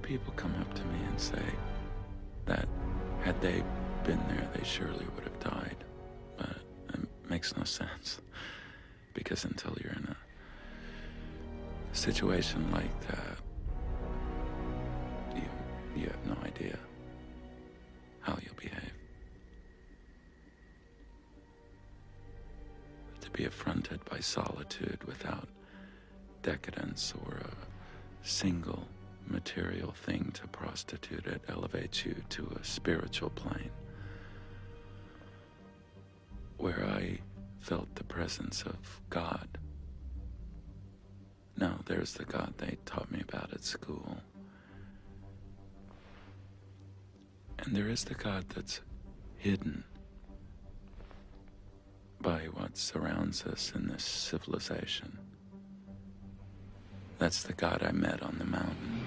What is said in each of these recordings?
people come up to me and say that had they been there, they surely would have died. But it makes no sense, because until you're in a situation like that, you have no idea how you'll behave. To be affronted by solitude without decadence or a single material thing to prostitute it elevates you to a spiritual plane where I felt the presence of God. Now, there's the God they taught me about at school. And there is the God that's hidden by what surrounds us in this civilization. That's the God I met on the mountain.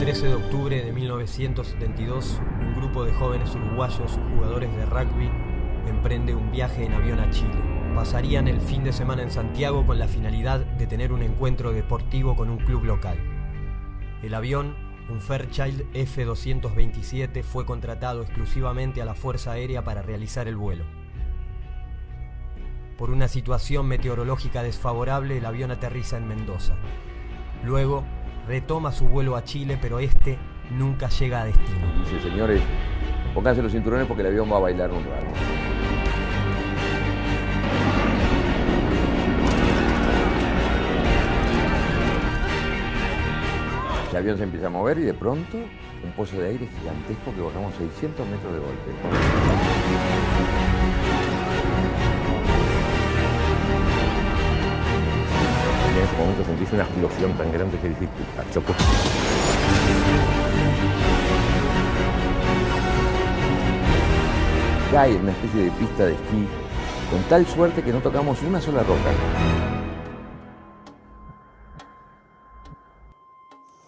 El 13 de octubre de 1972, un grupo de jóvenes uruguayos, jugadores de rugby, emprende un viaje en avión a Chile. Pasarían el fin de semana en Santiago con la finalidad de tener un encuentro deportivo con un club local. El avión, un Fairchild F-227, fue contratado exclusivamente a la Fuerza Aérea para realizar el vuelo. Por una situación meteorológica desfavorable, el avión aterriza en Mendoza. Luego, retoma su vuelo a Chile, pero este nunca llega a destino. Dice, señores, pónganse los cinturones porque el avión va a bailar un rato. El avión se empieza a mover y de pronto un pozo de aire gigantesco que bajamos 600 metros de golpe. En ese momento sentiste una explosión tan grande que dijiste, chocó. Cae en una especie de pista de esquí, con tal suerte que no tocamos una sola roca.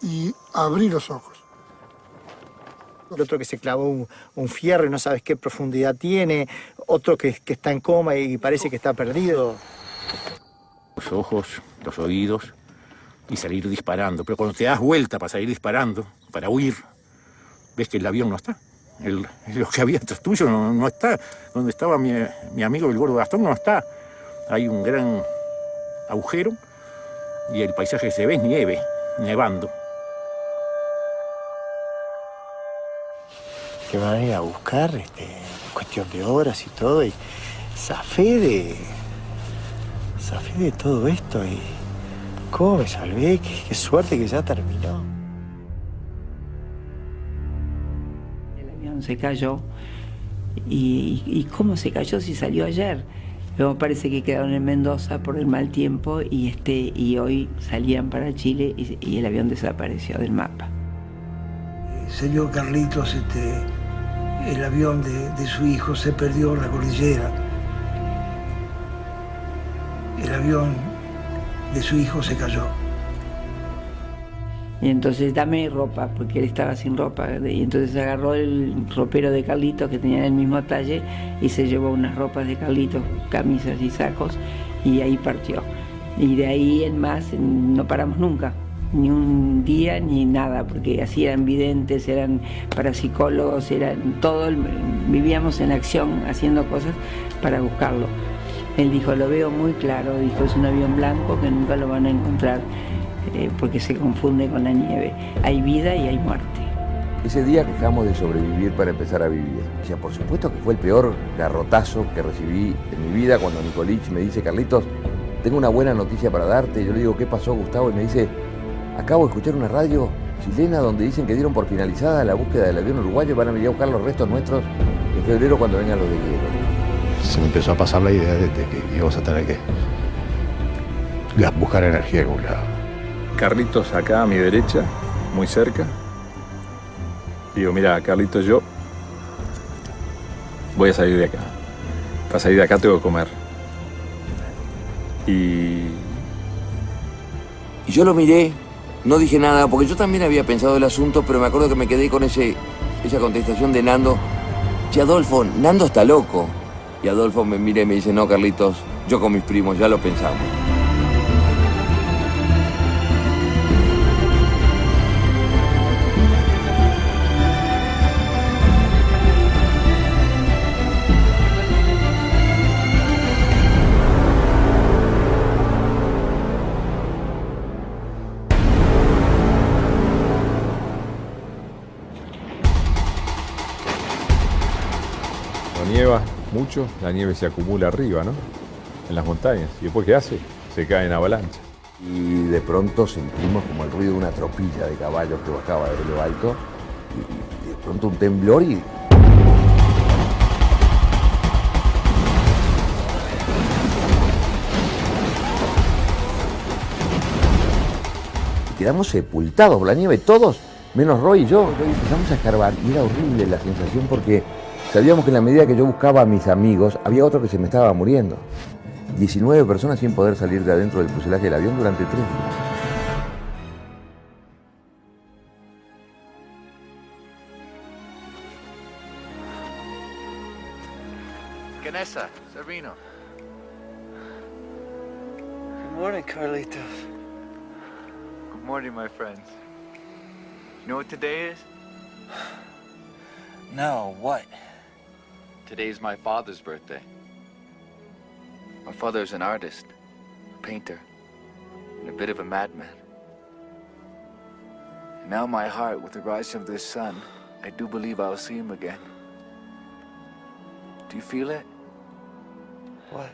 Y abrí los ojos. El otro que se clavó un fierro y no sabes qué profundidad tiene, otro que está en coma y parece que está perdido. Los ojos, los oídos y salir disparando. Pero cuando te das vuelta para salir disparando, para huir, ves que el avión no está. Lo que había atrás tuyo no está. Donde estaba mi amigo el gordo Gastón no está. Hay un gran agujero y el paisaje que se ve es nieve, nevando. Que van a ir a buscar, cuestión de horas y todo, y zafé de todo esto, y cómo me salvé, qué suerte que ya terminó. El avión se cayó, y cómo se cayó si salió ayer. Luego parece que quedaron en Mendoza por el mal tiempo, y hoy salían para Chile y el avión desapareció del mapa. Señor Carlitos, el avión de su hijo se perdió en la cordillera. El avión de su hijo se cayó. Y entonces dame ropa, porque él estaba sin ropa. Y entonces agarró el ropero de Carlitos, que tenía el mismo talle, y se llevó unas ropas de Carlitos, camisas y sacos, y ahí partió. Y de ahí en más no paramos nunca. Ni un día ni nada, porque así eran videntes, eran parapsicólogos, vivíamos en acción haciendo cosas para buscarlo. Él dijo, lo veo muy claro, dijo, es un avión blanco que nunca lo van a encontrar porque se confunde con la nieve. Hay vida y hay muerte. Ese día dejamos de sobrevivir para empezar a vivir. O sea, por supuesto que fue el peor garrotazo que recibí en mi vida cuando Nicolich me dice, Carlitos, tengo una buena noticia para darte. Yo le digo, ¿qué pasó, Gustavo? Y me dice, acabo de escuchar una radio chilena donde dicen que dieron por finalizada la búsqueda del avión uruguayo y van a venir a buscar los restos nuestros en febrero cuando vengan los de hielo. Se me empezó a pasar la idea de que íbamos a tener que buscar energía en algún lado. Carlitos acá a mi derecha, muy cerca. Digo, mira, Carlitos, yo voy a salir de acá. Para salir de acá tengo que comer. Y yo lo miré, no dije nada, porque yo también había pensado el asunto, pero me acuerdo que me quedé con esa contestación de Nando. Che, Adolfo, Nando está loco. Y Adolfo me mira y me dice, no, Carlitos, yo con mis primos ya lo pensamos. Cuando nieva mucho, la nieve se acumula arriba, ¿no? En las montañas. ¿Y después qué hace? Se cae en avalancha. Y de pronto sentimos como el ruido de una tropilla de caballos que bajaba de lo alto. Y de pronto un temblor y... quedamos sepultados por la nieve, todos, menos Roy y yo. Empezamos a escarbar y era horrible la sensación porque sabíamos que en la medida que yo buscaba a mis amigos, había otro que se me estaba muriendo. 19 personas sin poder salir de adentro del fuselaje del avión durante 3 días. Ganesa, Servino. Good morning, Carlitos. Good morning, my friends. You know what today is? No, what? Today's my father's birthday. My father is an artist, a painter, and a bit of a madman. And now my heart, with the rising of this sun, I do believe I'll see him again. Do you feel it? What?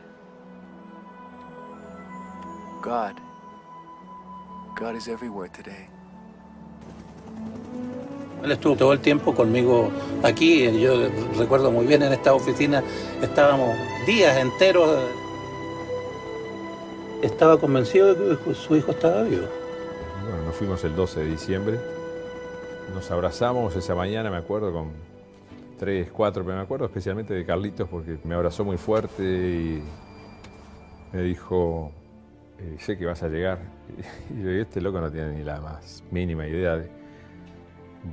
God. God is everywhere today. Él estuvo todo el tiempo conmigo aquí. Yo recuerdo muy bien, en esta oficina estábamos días enteros. Estaba convencido de que su hijo estaba vivo. Bueno, nos fuimos el 12 de diciembre. Nos abrazamos esa mañana, me acuerdo, con 3, 4, pero me acuerdo especialmente de Carlitos porque me abrazó muy fuerte y me dijo, sé que vas a llegar. Y yo, este loco no tiene ni la más mínima idea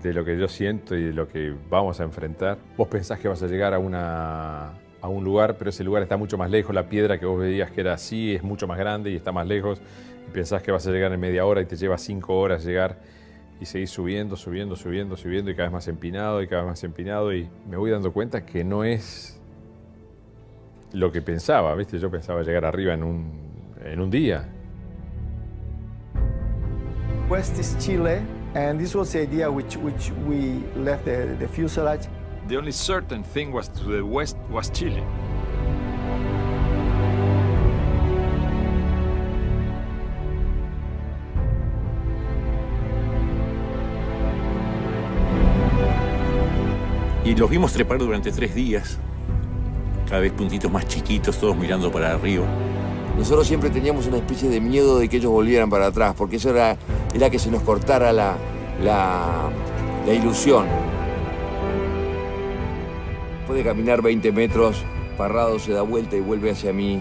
de lo que yo siento y de lo que vamos a enfrentar. Vos pensás que vas a llegar a un lugar, pero ese lugar está mucho más lejos. La piedra que vos veías que era así es mucho más grande y está más lejos. Y pensás que vas a llegar en media hora y te lleva 5 horas llegar. Y seguís subiendo y cada vez más empinado y cada vez más empinado. Y me voy dando cuenta que no es lo que pensaba, ¿viste? Yo pensaba llegar arriba en un día. West is Chile, and this was the idea which we left the fuselage. The only certain thing was to the west was Chile. Y los vimos trepar durante 3 días, cada vez puntitos más chiquitos, todos mirando para arriba. Nosotros siempre teníamos una especie de miedo de que ellos volvieran para atrás, porque eso era que se nos cortara la ilusión. Puede caminar 20 metros, Parrado se da vuelta y vuelve hacia mí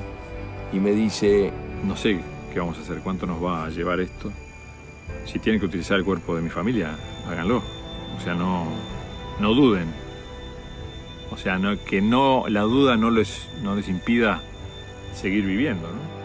y me dice... No sé qué vamos a hacer, cuánto nos va a llevar esto. Si tienen que utilizar el cuerpo de mi familia, háganlo. O sea, no duden. O sea, la duda no les impida seguir viviendo, ¿no?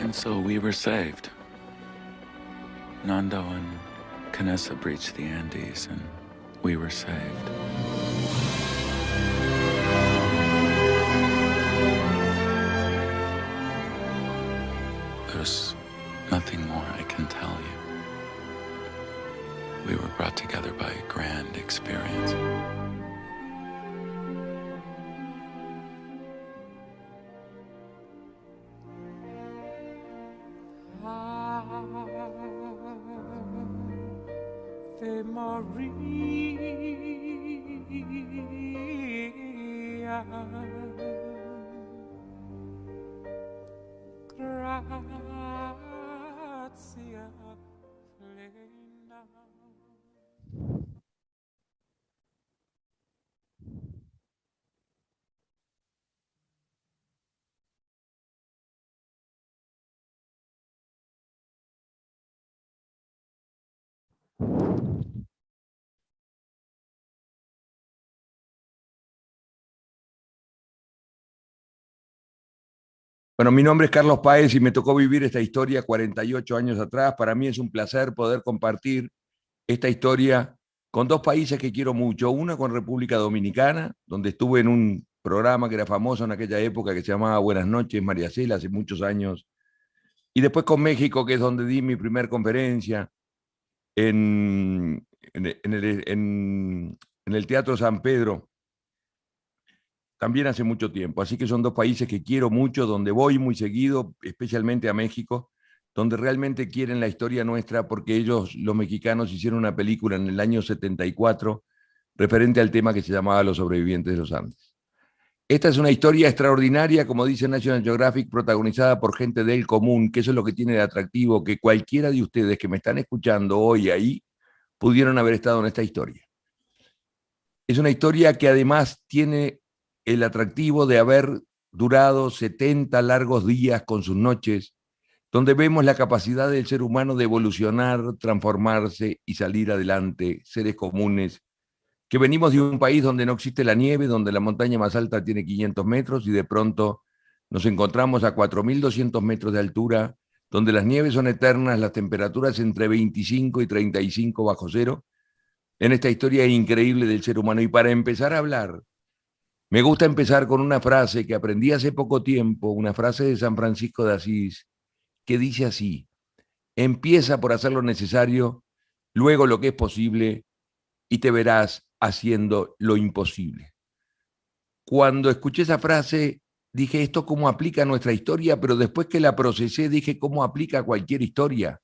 And so we were saved. Nando and Canessa breached the Andes, and we were saved. There's nothing more I can tell you. We were brought together by a grand experience. Ave Maria, gratia plena. Bueno, mi nombre es Carlos Páez y me tocó vivir esta historia 48 años atrás. Para mí es un placer poder compartir esta historia con dos países que quiero mucho. Uno con República Dominicana, donde estuve en un programa que era famoso en aquella época que se llamaba Buenas noches, María Cela, hace muchos años. Y después con México, que es donde di mi primer conferencia en el Teatro San Pedro, también hace mucho tiempo. Así que son dos países que quiero mucho, donde voy muy seguido, especialmente a México, donde realmente quieren la historia nuestra, porque ellos, los mexicanos, hicieron una película en el año 74 referente al tema que se llamaba Los sobrevivientes de los Andes. Esta es una historia extraordinaria, como dice National Geographic, protagonizada por gente del común, que eso es lo que tiene de atractivo, que cualquiera de ustedes que me están escuchando hoy ahí, pudieron haber estado en esta historia. Es una historia que además tiene el atractivo de haber durado 70 largos días con sus noches, donde vemos la capacidad del ser humano de evolucionar, transformarse y salir adelante, seres comunes, que venimos de un país donde no existe la nieve, donde la montaña más alta tiene 500 metros y de pronto nos encontramos a 4.200 metros de altura, donde las nieves son eternas, las temperaturas entre 25 y 35 bajo cero, en esta historia increíble del ser humano. Y para empezar a hablar, me gusta empezar con una frase que aprendí hace poco tiempo, una frase de San Francisco de Asís, que dice así: empieza por hacer lo necesario, luego lo que es posible, y te verás haciendo lo imposible. Cuando escuché esa frase, dije, ¿esto cómo aplica a nuestra historia? Pero después que la procesé, dije, ¿cómo aplica a cualquier historia?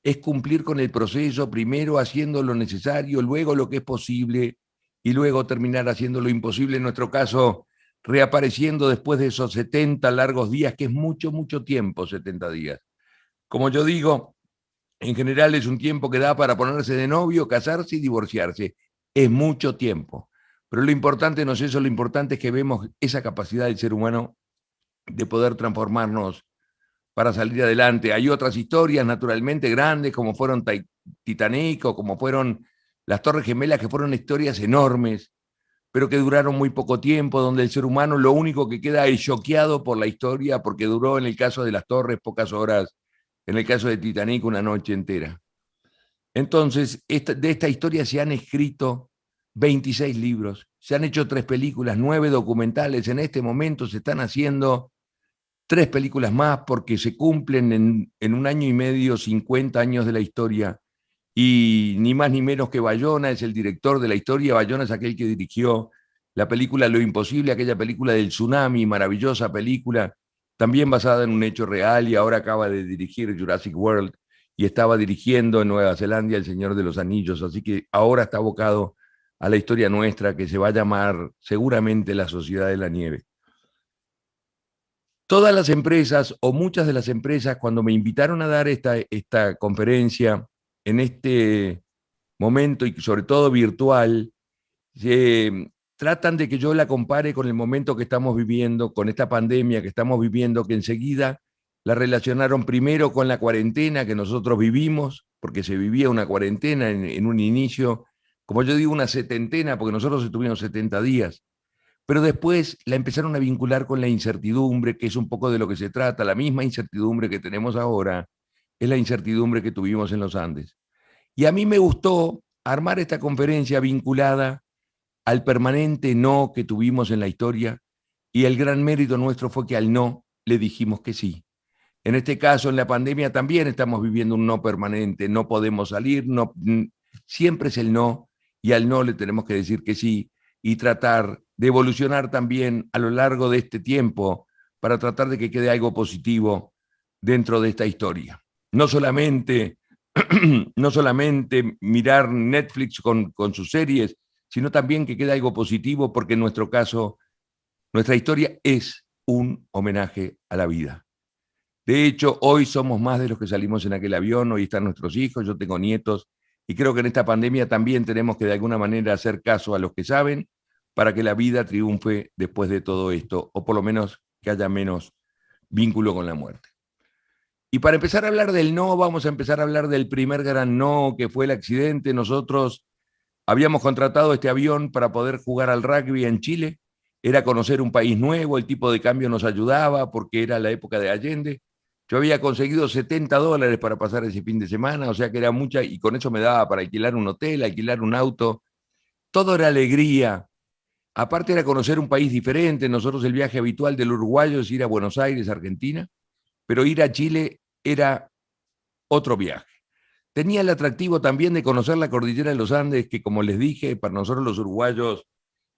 Es cumplir con el proceso, primero haciendo lo necesario, luego lo que es posible, y luego terminar haciendo lo imposible, en nuestro caso, reapareciendo después de esos 70 largos días, que es mucho, mucho tiempo, 70 días. Como yo digo, en general es un tiempo que da para ponerse de novio, casarse y divorciarse. Es mucho tiempo. Pero lo importante no es eso, lo importante es que vemos esa capacidad del ser humano de poder transformarnos para salir adelante. Hay otras historias naturalmente grandes, como fueron Titanic o como fueron las Torres Gemelas, que fueron historias enormes, pero que duraron muy poco tiempo, donde el ser humano lo único que queda es choqueado por la historia, porque duró en el caso de las Torres pocas horas, en el caso de Titanic una noche entera. Entonces, de esta historia se han escrito 26 libros, se han hecho 3 películas, 9 documentales, en este momento se están haciendo 3 películas más porque se cumplen en un año y medio 50 años de la historia, y ni más ni menos que Bayona es el director de la historia. Bayona es aquel que dirigió la película Lo Imposible, aquella película del tsunami, maravillosa película, también basada en un hecho real, y ahora acaba de dirigir Jurassic World y estaba dirigiendo en Nueva Zelanda El Señor de los Anillos, así que ahora está abocado a la historia nuestra, que se va a llamar seguramente La Sociedad de la Nieve. Todas las empresas, o muchas de las empresas, cuando me invitaron a dar esta conferencia en este momento, y sobre todo virtual, tratan de que yo la compare con el momento que estamos viviendo, con esta pandemia que estamos viviendo, que enseguida la relacionaron primero con la cuarentena que nosotros vivimos, porque se vivía una cuarentena en un inicio, como yo digo, una setentena, porque nosotros estuvimos 70 días. Pero después la empezaron a vincular con la incertidumbre, que es un poco de lo que se trata. La misma incertidumbre que tenemos ahora es la incertidumbre que tuvimos en los Andes. Y a mí me gustó armar esta conferencia vinculada al permanente no que tuvimos en la historia, y el gran mérito nuestro fue que al no le dijimos que sí. En este caso, en la pandemia también estamos viviendo un no permanente, no podemos salir, no, siempre es el no, y al no le tenemos que decir que sí, y tratar de evolucionar también a lo largo de este tiempo para tratar de que quede algo positivo dentro de esta historia. No solamente mirar Netflix con sus series, sino también que quede algo positivo, porque en nuestro caso, nuestra historia es un homenaje a la vida. De hecho, hoy somos más de los que salimos en aquel avión, hoy están nuestros hijos, yo tengo nietos, y creo que en esta pandemia también tenemos que de alguna manera hacer caso a los que saben, para que la vida triunfe después de todo esto, o por lo menos que haya menos vínculo con la muerte. Y para empezar a hablar del no, vamos a empezar a hablar del primer gran no, que fue el accidente. Nosotros habíamos contratado este avión para poder jugar al rugby en Chile, era conocer un país nuevo, el tipo de cambio nos ayudaba porque era la época de Allende. Yo había conseguido $70 para pasar ese fin de semana, o sea que era mucha, y con eso me daba para alquilar un hotel, alquilar un auto. Todo era alegría. Aparte era conocer un país diferente. Nosotros el viaje habitual del uruguayo es ir a Buenos Aires, Argentina, pero ir a Chile era otro viaje. Tenía el atractivo también de conocer la cordillera de los Andes, que como les dije, para nosotros los uruguayos,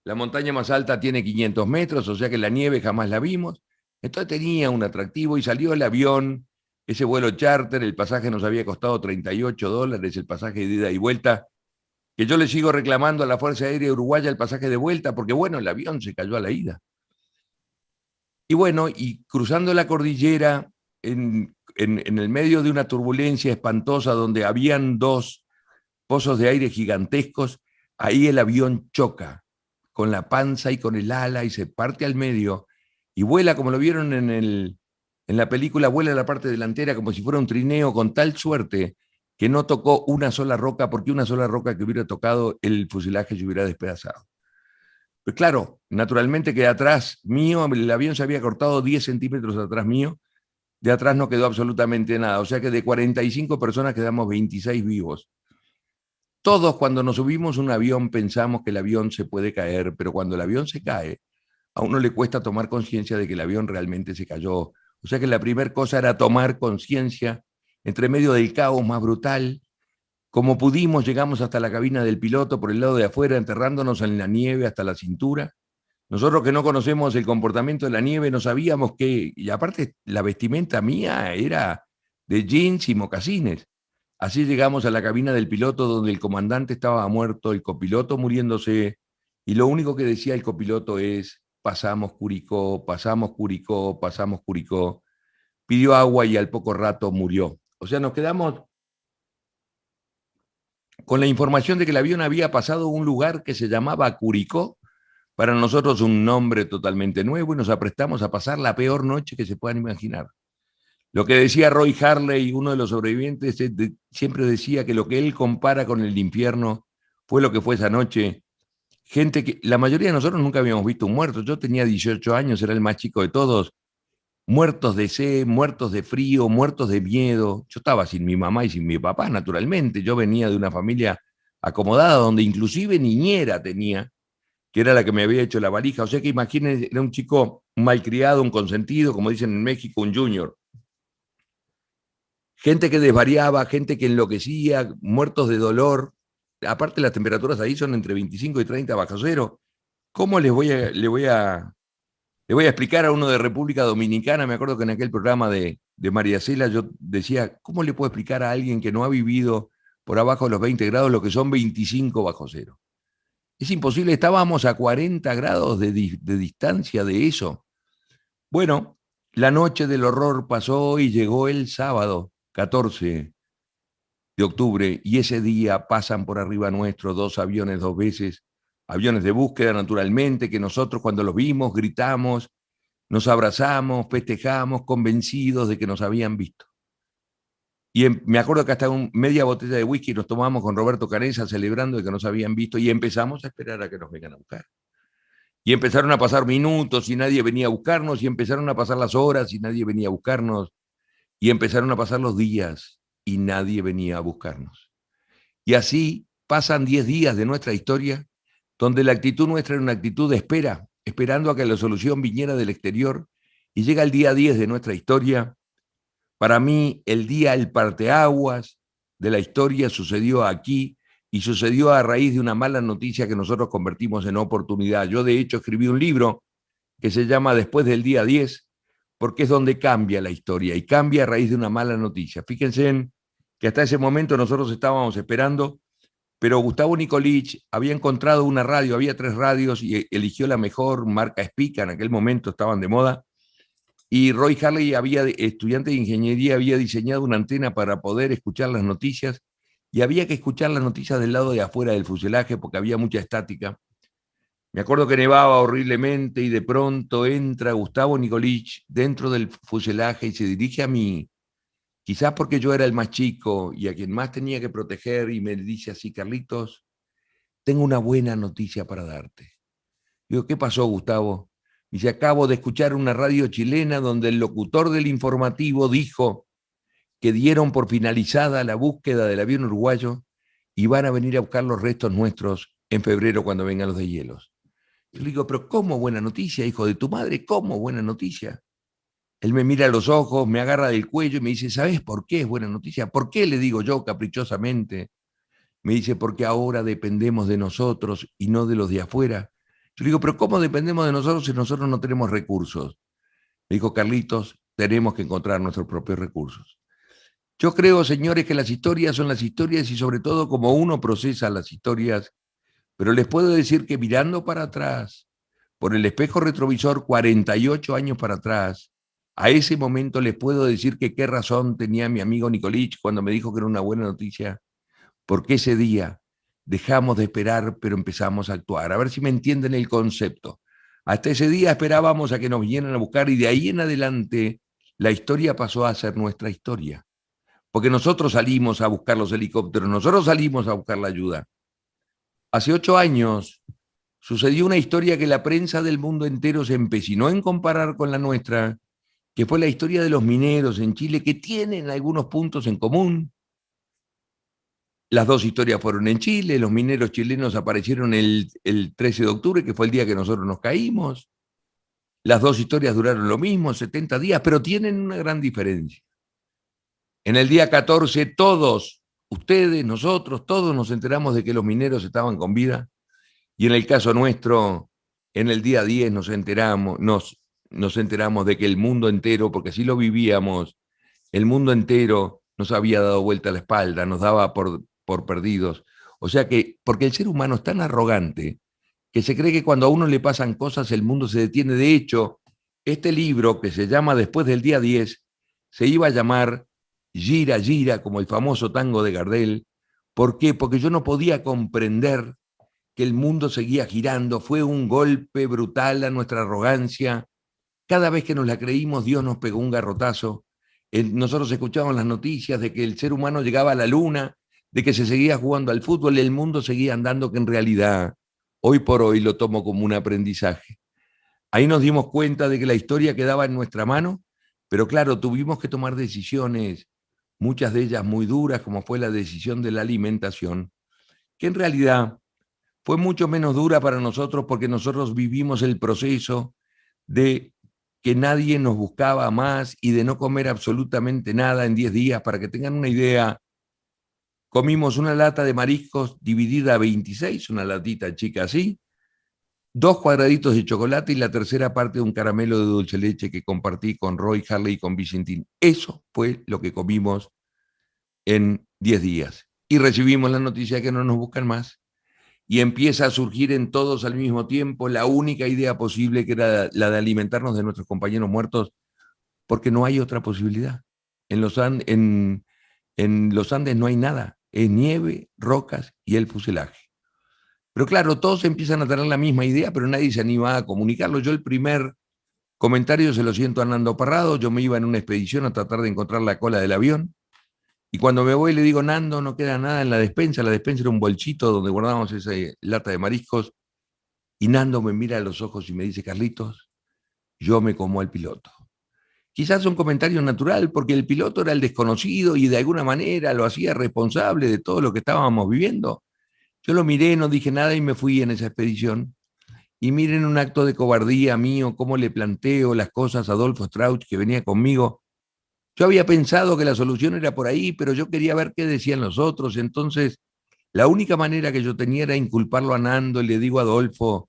la montaña más alta tiene 500 metros, o sea que la nieve jamás la vimos. Entonces tenía un atractivo y salió el avión, ese vuelo charter, el pasaje nos había costado $38, el pasaje de ida y vuelta, que yo le sigo reclamando a la Fuerza Aérea Uruguaya el pasaje de vuelta, porque bueno, el avión se cayó a la ida. Y bueno, y cruzando la cordillera, en el medio de una turbulencia espantosa donde habían 2 pozos de aire gigantescos, ahí el avión choca con la panza y con el ala y se parte al medio y vuela, como lo vieron en la película, vuela la parte delantera como si fuera un trineo, con tal suerte que no tocó una sola roca, porque una sola roca que hubiera tocado el fuselaje se hubiera despedazado. Pues claro, naturalmente que atrás mío, el avión se había cortado 10 centímetros atrás mío, de atrás no quedó absolutamente nada, o sea que de 45 personas quedamos 26 vivos. Todos cuando nos subimos a un avión pensamos que el avión se puede caer, pero cuando el avión se cae, a uno le cuesta tomar conciencia de que el avión realmente se cayó. O sea que la primera cosa era tomar conciencia entre medio del caos más brutal. Como pudimos, llegamos hasta la cabina del piloto por el lado de afuera, enterrándonos en la nieve hasta la cintura. Nosotros que no conocemos el comportamiento de la nieve, no sabíamos que, y aparte la vestimenta mía era de jeans y mocasines. Así llegamos a la cabina del piloto, donde el comandante estaba muerto, el copiloto muriéndose, y lo único que decía el copiloto es: pasamos Curicó, pasamos Curicó, pasamos Curicó. Pidió agua y al poco rato murió. O sea, nos quedamos con la información de que el avión había pasado a un lugar que se llamaba Curicó, para nosotros un nombre totalmente nuevo, y nos aprestamos a pasar la peor noche que se puedan imaginar. Lo que decía Roy Harley, uno de los sobrevivientes, siempre decía que lo que él compara con el infierno fue lo que fue esa noche. Gente que, la mayoría de nosotros nunca habíamos visto un muerto. Yo tenía 18 años, era el más chico de todos. Muertos de sed, muertos de frío, muertos de miedo. Yo estaba sin mi mamá y sin mi papá, naturalmente. Yo venía de una familia acomodada, donde inclusive niñera tenía, que era la que me había hecho la valija. O sea que imagínense, era un chico malcriado, un consentido, como dicen en México, un junior. Gente que desvariaba, gente que enloquecía, muertos de dolor. Aparte las temperaturas ahí son entre 25 y 30 bajo cero. ¿Cómo le voy a explicar a uno de República Dominicana? Me acuerdo que en aquel programa de María Cela yo decía, ¿cómo le puedo explicar a alguien que no ha vivido por abajo de los 20 grados lo que son 25 bajo cero? Es imposible, estábamos a 40 grados de distancia de eso. Bueno, la noche del horror pasó y llegó el sábado 14 de octubre, y ese día pasan por arriba nuestro 2 aviones 2 veces, aviones de búsqueda naturalmente, que nosotros cuando los vimos gritamos, nos abrazamos, festejamos, convencidos de que nos habían visto. Y me acuerdo que hasta media botella de whisky nos tomamos con Roberto Canessa celebrando de que nos habían visto, y empezamos a esperar a que nos vengan a buscar. Y empezaron a pasar minutos y nadie venía a buscarnos, y empezaron a pasar las horas y nadie venía a buscarnos, y empezaron a pasar los días y nadie venía a buscarnos. Y así pasan 10 días de nuestra historia, donde la actitud nuestra era una actitud de espera, esperando a que la solución viniera del exterior, y llega el día 10 de nuestra historia. Para mí, el parteaguas de la historia sucedió aquí, y sucedió a raíz de una mala noticia que nosotros convertimos en oportunidad. Yo, de hecho, escribí un libro que se llama Después del día 10, porque es donde cambia la historia, y cambia a raíz de una mala noticia. Fíjense en que hasta ese momento nosotros estábamos esperando, pero Gustavo Nicolich había encontrado una radio, había 3 radios, y eligió la mejor, marca Spica, en aquel momento estaban de moda, y Roy Harley, estudiante de ingeniería, había diseñado una antena para poder escuchar las noticias, y había que escuchar las noticias del lado de afuera del fuselaje porque había mucha estática. Me acuerdo que nevaba horriblemente, y de pronto entra Gustavo Nicolich dentro del fuselaje y se dirige a mí, quizás porque yo era el más chico y a quien más tenía que proteger, y me dice así: Carlitos, tengo una buena noticia para darte. Digo, ¿qué pasó, Gustavo? Dice, acabo de escuchar una radio chilena donde el locutor del informativo dijo que dieron por finalizada la búsqueda del avión uruguayo y van a venir a buscar los restos nuestros en febrero cuando vengan los deshielos. Yo le digo, pero ¿cómo buena noticia, hijo de tu madre? ¿Cómo buena noticia? Él me mira a los ojos, me agarra del cuello y me dice, ¿sabes por qué es buena noticia? ¿Por qué? Le digo yo caprichosamente. Me dice, porque ahora dependemos de nosotros y no de los de afuera. Yo le digo, pero ¿cómo dependemos de nosotros si nosotros no tenemos recursos? Me dijo, Carlitos, tenemos que encontrar nuestros propios recursos. Yo creo, señores, que las historias son las historias, y sobre todo como uno procesa las historias, pero les puedo decir que mirando para atrás, por el espejo retrovisor 48 años para atrás, a ese momento les puedo decir que qué razón tenía mi amigo Nicolich cuando me dijo que era una buena noticia, porque ese día dejamos de esperar, pero empezamos a actuar. A ver si me entienden el concepto. Hasta ese día esperábamos a que nos vinieran a buscar, y de ahí en adelante la historia pasó a ser nuestra historia. Porque nosotros salimos a buscar los helicópteros, nosotros salimos a buscar la ayuda. Hace 8 años sucedió una historia que la prensa del mundo entero se empecinó en comparar con la nuestra, que fue la historia de los mineros en Chile, que tienen algunos puntos en común. Las 2 historias fueron en Chile, los mineros chilenos aparecieron el 13 de octubre, que fue el día que nosotros nos caímos. Las 2 historias duraron lo mismo, 70 días, pero tienen una gran diferencia. En el día 14 todos, ustedes, nosotros, todos nos enteramos de que los mineros estaban con vida, y en el caso nuestro, en el día 10 nos enteramos de que el mundo entero, porque así lo vivíamos, el mundo entero nos había dado vuelta a la espalda, nos daba por perdidos. O sea que, porque el ser humano es tan arrogante que se cree que cuando a uno le pasan cosas el mundo se detiene. De hecho, este libro, que se llama Después del día 10, se iba a llamar Gira, gira, como el famoso tango de Gardel. ¿Por qué? Porque yo no podía comprender que el mundo seguía girando. Fue un golpe brutal a nuestra arrogancia. Cada vez que nos la creímos, Dios nos pegó un garrotazo, Nosotros escuchábamos las noticias de que el ser humano llegaba a la luna, de que se seguía jugando al fútbol y el mundo seguía andando, que en realidad, hoy por hoy lo tomo como un aprendizaje. Ahí nos dimos cuenta de que la historia quedaba en nuestra mano, pero claro, tuvimos que tomar decisiones, muchas de ellas muy duras, como fue la decisión de la alimentación, que en realidad fue mucho menos dura para nosotros porque nosotros vivimos el proceso de que nadie nos buscaba más y de no comer absolutamente nada en 10 días. Para que tengan una idea, comimos una lata de mariscos dividida a 26, una latita chica así, 2 cuadraditos de chocolate y la tercera parte de un caramelo de dulce leche que compartí con Roy Harley y con Vicentín. Eso fue lo que comimos en 10 días. Y recibimos la noticia que no nos buscan más. Y empieza a surgir en todos al mismo tiempo la única idea posible, que era la de alimentarnos de nuestros compañeros muertos, porque no hay otra posibilidad. En los Andes no hay nada, es nieve, rocas y el fuselaje. Pero claro, todos empiezan a tener la misma idea, pero nadie se anima a comunicarlo. Yo el primer comentario se lo siento a Nando Parrado. Yo me iba en una expedición a tratar de encontrar la cola del avión. Y cuando me voy le digo, Nando, no queda nada en la despensa. La despensa era un bolchito donde guardábamos esa lata de mariscos. Y Nando me mira a los ojos y me dice, Carlitos, yo me como al piloto. Quizás un comentario natural, porque el piloto era el desconocido y de alguna manera lo hacía responsable de todo lo que estábamos viviendo. Yo lo miré, no dije nada y me fui en esa expedición. Y miren un acto de cobardía mío, cómo le planteo las cosas a Adolfo Strauch, que venía conmigo. Yo había pensado que la solución era por ahí, pero yo quería ver qué decían los otros. Entonces, la única manera que yo tenía era inculparlo a Nando y le digo a Adolfo,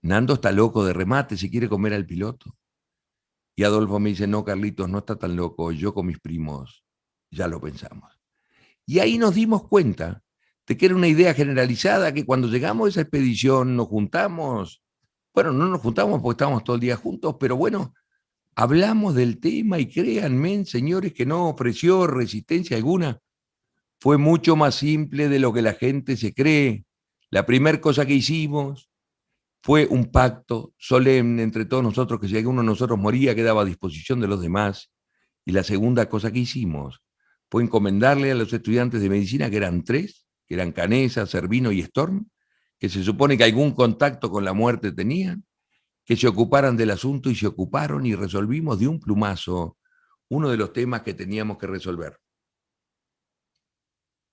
Nando está loco de remate, se quiere comer al piloto. Y Adolfo me dice, no, Carlitos, no está tan loco, yo con mis primos ya lo pensamos. Y ahí nos dimos cuenta de que era una idea generalizada, que cuando llegamos a esa expedición nos juntamos, bueno, no nos juntamos porque estábamos todo el día juntos, pero bueno, hablamos del tema y créanme, señores, que no ofreció resistencia alguna. Fue mucho más simple de lo que la gente se cree. La primera cosa que hicimos fue un pacto solemne entre todos nosotros, que si alguno de nosotros moría quedaba a disposición de los demás. Y la segunda cosa que hicimos fue encomendarle a los estudiantes de medicina, que eran 3, que eran Canesa, Servino y Storm, que se supone que algún contacto con la muerte tenían, que se ocuparan del asunto, y se ocuparon y resolvimos de un plumazo uno de los temas que teníamos que resolver.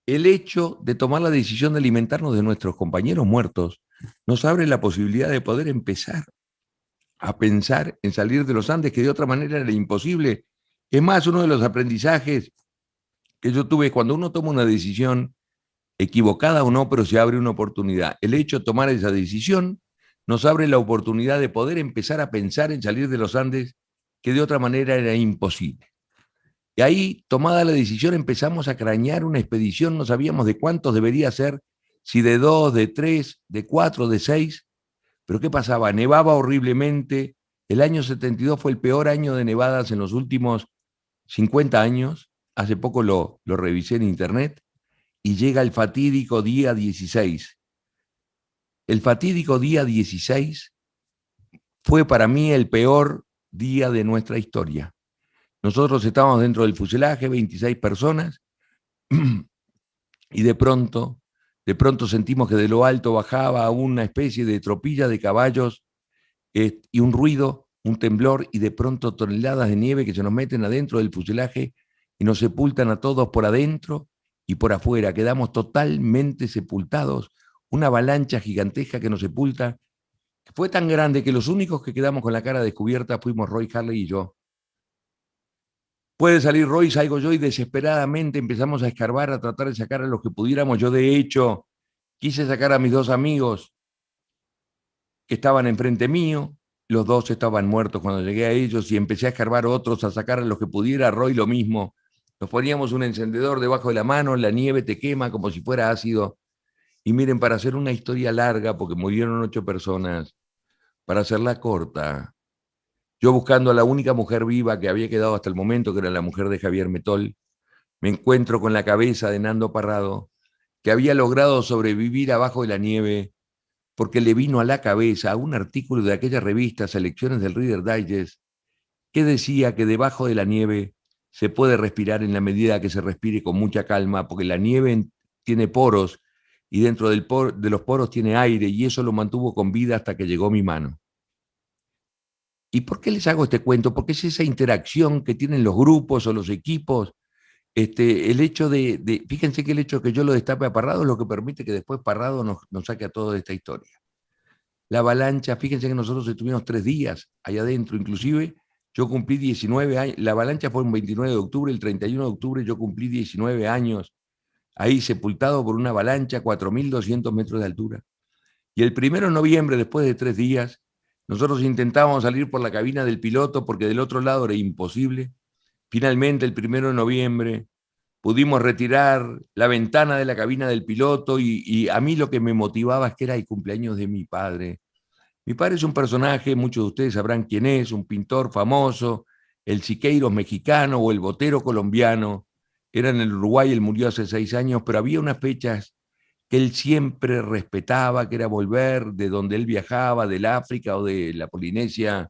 El hecho de tomar la decisión de alimentarnos de nuestros compañeros muertos nos abre la posibilidad de poder empezar a pensar en salir de los Andes, que de otra manera era imposible. Es más, uno de los aprendizajes que yo tuve cuando uno toma una decisión, equivocada o no, pero se abre una oportunidad. El hecho de tomar esa decisión nos abre la oportunidad de poder empezar a pensar en salir de los Andes, que de otra manera era imposible. Y ahí, tomada la decisión, empezamos a cranear una expedición. No sabíamos de cuántos debería ser, si de 2, de 3, de 4, de 6. Pero ¿qué pasaba? Nevaba horriblemente. El año 72 fue el peor año de nevadas en los últimos 50 años. Hace poco lo revisé en internet. Y llega el fatídico día 16. El fatídico día 16 fue para mí el peor día de nuestra historia. Nosotros estábamos dentro del fuselaje, 26 personas, y de pronto sentimos que de lo alto bajaba una especie de tropilla de caballos y un ruido, un temblor, y de pronto toneladas de nieve que se nos meten adentro del fuselaje y nos sepultan a todos por adentro y por afuera. Quedamos totalmente sepultados, una avalancha gigantesca que nos sepulta. Fue tan grande que los únicos que quedamos con la cara descubierta fuimos Roy Harley y yo. Puede salir Roy, salgo yo, y desesperadamente empezamos a escarbar, a tratar de sacar a los que pudiéramos. Yo, de hecho, quise sacar a mis 2 amigos que estaban enfrente mío. Los 2 estaban muertos cuando llegué a ellos, y empecé a escarbar otros, a sacar a los que pudiera. Roy lo mismo. Nos poníamos un encendedor debajo de la mano, la nieve te quema como si fuera ácido. Y miren, para hacer una historia larga, porque murieron 8 personas, para hacerla corta, yo, buscando a la única mujer viva que había quedado hasta el momento, que era la mujer de Javier Metol, me encuentro con la cabeza de Nando Parrado, que había logrado sobrevivir abajo de la nieve porque le vino a la cabeza un artículo de aquella revista, Selecciones del Reader Digest, que decía que debajo de la nieve se puede respirar en la medida que se respire con mucha calma, porque la nieve tiene poros y dentro de los poros tiene aire, y eso lo mantuvo con vida hasta que llegó mi mano. ¿Y por qué les hago este cuento? Porque es esa interacción que tienen los grupos o los equipos. El hecho fíjense que el hecho de que yo lo destape a Parrado es lo que permite que después Parrado nos saque a todo de esta historia. La avalancha, fíjense que nosotros estuvimos 3 días allá adentro, inclusive yo cumplí 19 años, la avalancha fue el 29 de octubre, el 31 de octubre yo cumplí 19 años, ahí sepultado por una avalancha, 4.200 metros de altura. Y el 1 de noviembre, después de 3 días, nosotros intentábamos salir por la cabina del piloto porque del otro lado era imposible. Finalmente, el 1 de noviembre, pudimos retirar la ventana de la cabina del piloto y a mí lo que me motivaba es que era el cumpleaños de mi padre. Mi padre es un personaje, muchos de ustedes sabrán quién es, un pintor famoso, el Siqueiros mexicano o el Botero colombiano. Era en el Uruguay, él murió hace 6 años, pero había unas fechas que él siempre respetaba, que era volver de donde él viajaba, del África o de la Polinesia,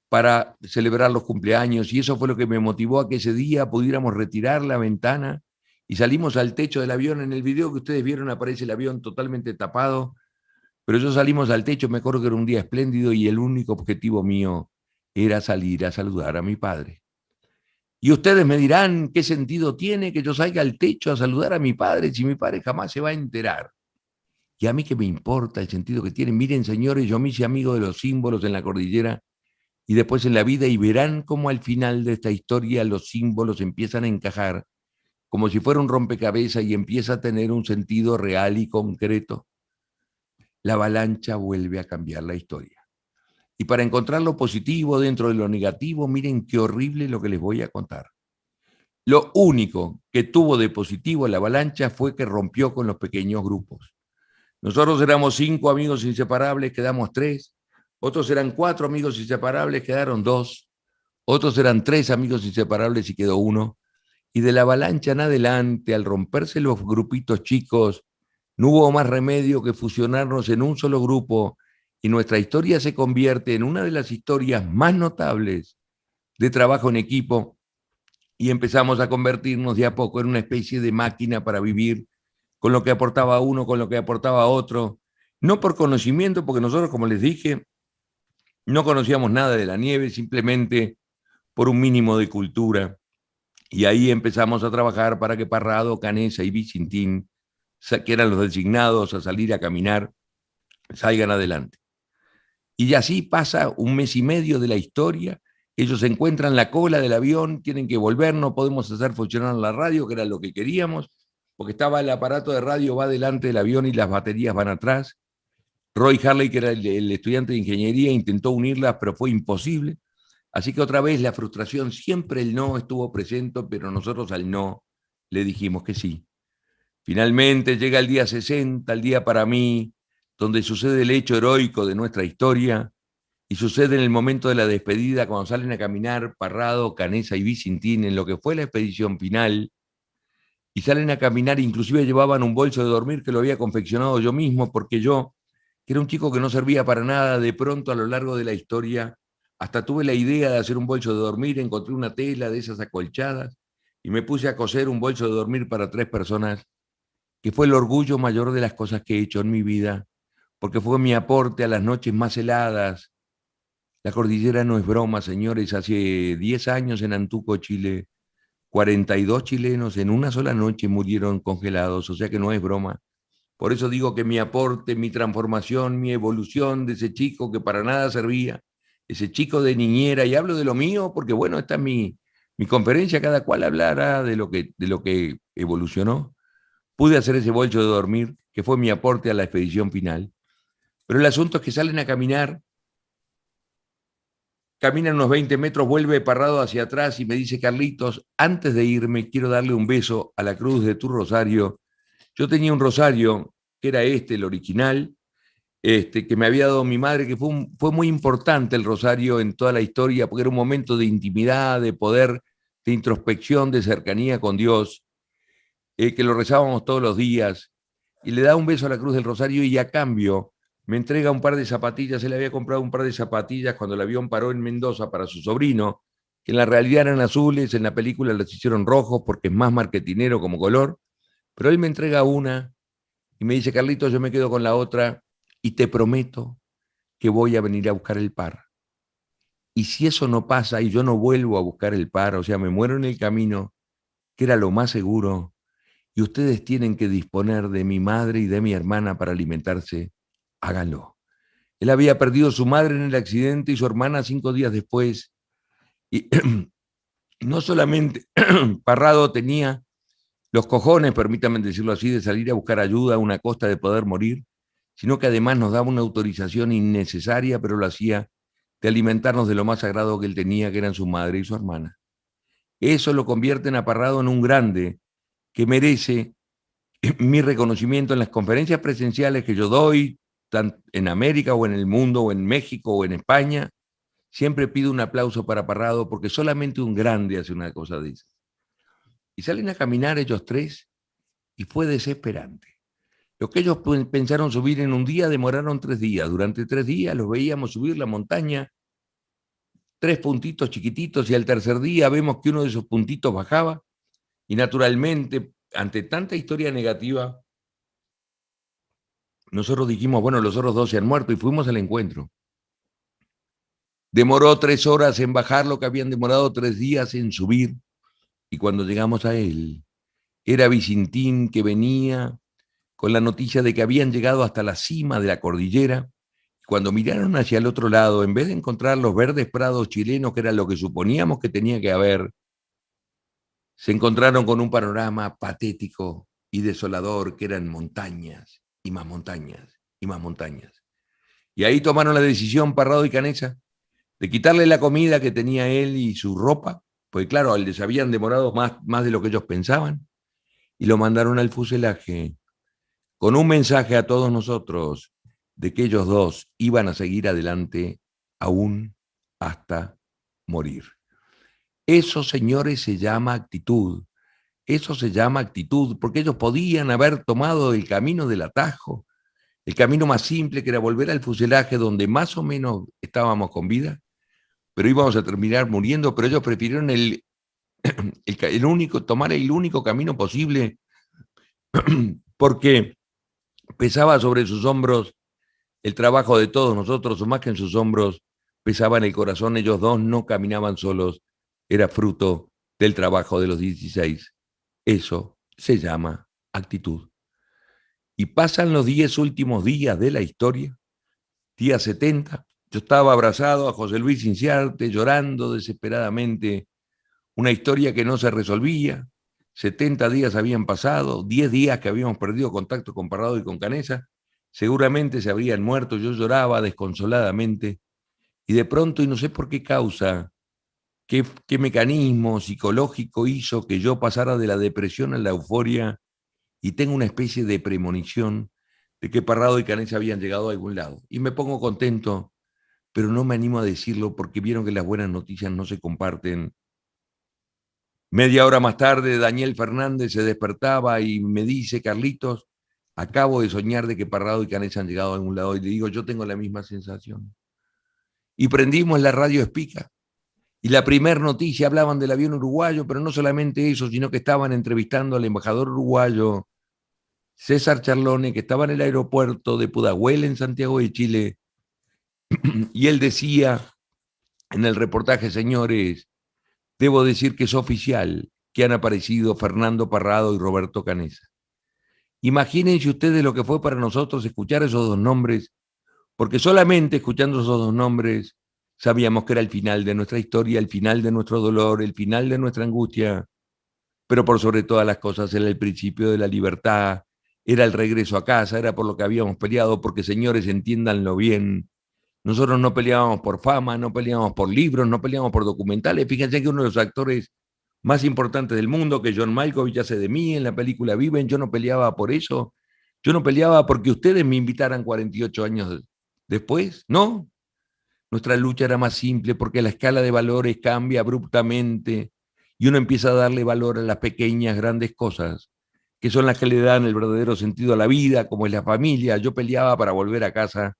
para celebrar los cumpleaños, y eso fue lo que me motivó a que ese día pudiéramos retirar la ventana y salimos al techo del avión. En el video que ustedes vieron aparece el avión totalmente tapado, pero yo salimos al techo, me acuerdo que era un día espléndido y el único objetivo mío era salir a saludar a mi padre. Y ustedes me dirán, ¿qué sentido tiene que yo salga al techo a saludar a mi padre si mi padre jamás se va a enterar? Y a mí qué me importa el sentido que tiene. Miren, señores, yo me hice amigo de los símbolos en la cordillera y después en la vida, y verán cómo al final de esta historia los símbolos empiezan a encajar como si fuera un rompecabezas y empieza a tener un sentido real y concreto. La avalancha vuelve a cambiar la historia. Y para encontrar lo positivo dentro de lo negativo, miren qué horrible lo que les voy a contar. Lo único que tuvo de positivo la avalancha fue que rompió con los pequeños grupos. Nosotros éramos 5 amigos inseparables, quedamos 3. Otros eran 4 amigos inseparables, quedaron 2. Otros eran 3 amigos inseparables y quedó 1. Y de la avalancha en adelante, al romperse los grupitos chicos, no hubo más remedio que fusionarnos en un solo grupo, y nuestra historia se convierte en una de las historias más notables de trabajo en equipo, y empezamos a convertirnos de a poco en una especie de máquina para vivir, con lo que aportaba uno, con lo que aportaba otro, no por conocimiento, porque nosotros, como les dije, no conocíamos nada de la nieve, simplemente por un mínimo de cultura. Y ahí empezamos a trabajar para que Parrado, Canessa y Vicentín, que eran los designados a salir a caminar, salgan adelante. Y así pasa 1 mes y medio de la historia. Ellos encuentran la cola del avión, tienen que volver, no podemos hacer funcionar la radio, que era lo que queríamos, porque estaba el aparato de radio, va delante del avión y las baterías van atrás. Roy Harley, que era el estudiante de ingeniería, intentó unirlas, pero fue imposible. Así que otra vez la frustración, siempre el no estuvo presente, pero nosotros al no le dijimos que sí. Finalmente llega el día 60, el día para mí, donde sucede el hecho heroico de nuestra historia, y sucede en el momento de la despedida, cuando salen a caminar Parrado, Canessa y Vicentín en lo que fue la expedición final, y salen a caminar, inclusive llevaban un bolso de dormir que lo había confeccionado yo mismo, porque yo, que era un chico que no servía para nada, de pronto a lo largo de la historia, hasta tuve la idea de hacer un bolso de dormir, encontré una tela de esas acolchadas, y me puse a coser un bolso de dormir para 3 personas, que fue el orgullo mayor de las cosas que he hecho en mi vida, porque fue mi aporte a las noches más heladas. La cordillera no es broma, señores. Hace 10 años en Antuco, Chile, 42 chilenos en una sola noche murieron congelados, o sea que no es broma. Por eso digo que mi aporte, mi transformación, mi evolución de ese chico que para nada servía, ese chico de niñera, y hablo de lo mío porque, bueno, esta es mi conferencia, cada cual hablará de lo que evolucionó. Pude hacer ese bolso de dormir, que fue mi aporte a la expedición final. Pero el asunto es que salen a caminar, caminan unos 20 metros, vuelve Parrado hacia atrás y me dice: Carlitos, antes de irme quiero darle un beso a la cruz de tu rosario. Yo tenía un rosario, que era el original, que me había dado mi madre, que fue muy importante el rosario en toda la historia, porque era un momento de intimidad, de poder, de introspección, de cercanía con Dios, que lo rezábamos todos los días, y le da un beso a la cruz del rosario, y a cambio me entrega un par de zapatillas. Él había comprado un par de zapatillas cuando el avión paró en Mendoza para su sobrino, que en la realidad eran azules, en la película las hicieron rojos porque es más marketinero como color, pero él me entrega una y me dice: Carlitos, yo me quedo con la otra y te prometo que voy a venir a buscar el par. Y si eso no pasa y yo no vuelvo a buscar el par, o sea, me muero en el camino, que era lo más seguro, y ustedes tienen que disponer de mi madre y de mi hermana para alimentarse, háganlo. Él había perdido a su madre en el accidente y su hermana 5 días después. Y no solamente Parrado tenía los cojones, permítanme decirlo así, de salir a buscar ayuda a una costa de poder morir, sino que además nos daba una autorización innecesaria, pero lo hacía, de alimentarnos de lo más sagrado que él tenía, que eran su madre y su hermana. Eso lo convierte a Parrado en un grande que merece mi reconocimiento en las conferencias presenciales que yo doy, tanto en América o en el mundo o en México o en España. Siempre pido un aplauso para Parrado porque solamente un grande hace una cosa de esas. Y salen a caminar ellos tres y fue desesperante. Lo que ellos pensaron subir en un día demoraron 3 días. Durante 3 días los veíamos subir la montaña, 3 puntitos chiquititos, y al tercer día vemos que uno de esos puntitos bajaba y naturalmente, ante tanta historia negativa, nosotros dijimos, bueno, los otros 2 se han muerto y fuimos al encuentro. Demoró 3 horas en bajar lo que habían demorado 3 días en subir, y cuando llegamos a él, era Vicintín, que venía con la noticia de que habían llegado hasta la cima de la cordillera. Cuando miraron hacia el otro lado, en vez de encontrar los verdes prados chilenos, que era lo que suponíamos que tenía que haber, se encontraron con un panorama patético y desolador, que eran montañas y más montañas y más montañas. Y ahí tomaron la decisión, Parrado y Canessa, de quitarle la comida que tenía él y su ropa, porque claro, les habían demorado más de lo que ellos pensaban, y lo mandaron al fuselaje con un mensaje a todos nosotros de que ellos dos iban a seguir adelante aún hasta morir. Eso, señores, se llama actitud. Eso se llama actitud, porque ellos podían haber tomado el camino del atajo, el camino más simple, que era volver al fuselaje donde más o menos estábamos con vida, pero íbamos a terminar muriendo. Pero ellos prefirieron tomar el único camino posible, porque pesaba sobre sus hombros el trabajo de todos nosotros, o más que en sus hombros, pesaba en el corazón. Ellos dos no caminaban solos, era fruto del trabajo de los 16. Eso se llama actitud. Y pasan los 10 últimos días de la historia, día 70, yo estaba abrazado a José Luis Inciarte, llorando desesperadamente, una historia que no se resolvía. 70 días habían pasado, 10 días que habíamos perdido contacto con Parrado y con Canessa, seguramente se habrían muerto. Yo lloraba desconsoladamente, y de pronto, y no sé por qué causa, qué mecanismo psicológico hizo que yo pasara de la depresión a la euforia, y tengo una especie de premonición de que Parrado y Canessa habían llegado a algún lado. Y me pongo contento, pero no me animo a decirlo porque vieron que las buenas noticias no se comparten. Media hora más tarde, Daniel Fernández se despertaba y me dice: Carlitos, acabo de soñar de que Parrado y Canessa han llegado a algún lado. Y le digo: yo tengo la misma sensación. Y prendimos la radio Espica. Y la primera noticia, hablaban del avión uruguayo, pero no solamente eso, sino que estaban entrevistando al embajador uruguayo, César Charlone, que estaba en el aeropuerto de Pudahuel, en Santiago de Chile. Y él decía en el reportaje: señores, debo decir que es oficial que han aparecido Fernando Parrado y Roberto Canessa. Imagínense ustedes lo que fue para nosotros escuchar esos 2 nombres, porque solamente escuchando esos 2 nombres sabíamos que era el final de nuestra historia, el final de nuestro dolor, el final de nuestra angustia, pero por sobre todas las cosas era el principio de la libertad, era el regreso a casa, era por lo que habíamos peleado, porque, señores, entiéndanlo bien, nosotros no peleábamos por fama, no peleábamos por libros, no peleábamos por documentales. Fíjense que uno de los actores más importantes del mundo, que John Malkovich hace de mí en la película Viven, yo no peleaba por eso, yo no peleaba porque ustedes me invitaran 48 años después, no. Nuestra lucha era más simple porque la escala de valores cambia abruptamente y uno empieza a darle valor a las pequeñas, grandes cosas que son las que le dan el verdadero sentido a la vida, como es la familia. Yo peleaba para volver a casa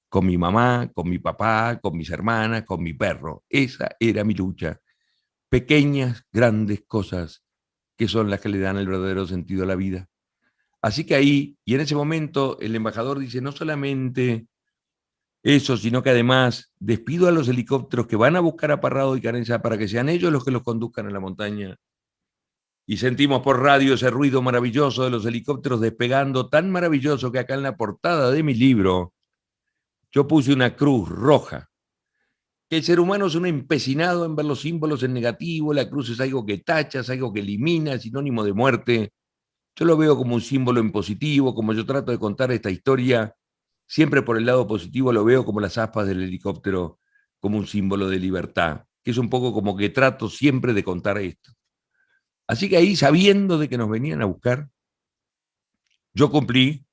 con mi mamá, con mi papá, con mis hermanas, con mi perro. Esa era mi lucha. Pequeñas, grandes cosas que son las que le dan el verdadero sentido a la vida. Así que ahí, y en ese momento, el embajador dice, no solamente eso, sino que además despido a los helicópteros que van a buscar a Parrado y Carenza para que sean ellos los que los conduzcan a la montaña. Y sentimos por radio ese ruido maravilloso de los helicópteros despegando, tan maravilloso que acá en la portada de mi libro yo puse una cruz roja. Que el ser humano es un empecinado en ver los símbolos en negativo, la cruz es algo que tacha, es algo que elimina, es sinónimo de muerte. Yo lo veo como un símbolo en positivo, como yo trato de contar esta historia, siempre por el lado positivo lo veo como las aspas del helicóptero, como un símbolo de libertad, que es un poco como que trato siempre de contar esto. Así que ahí, sabiendo de que nos venían a buscar, yo cumplí,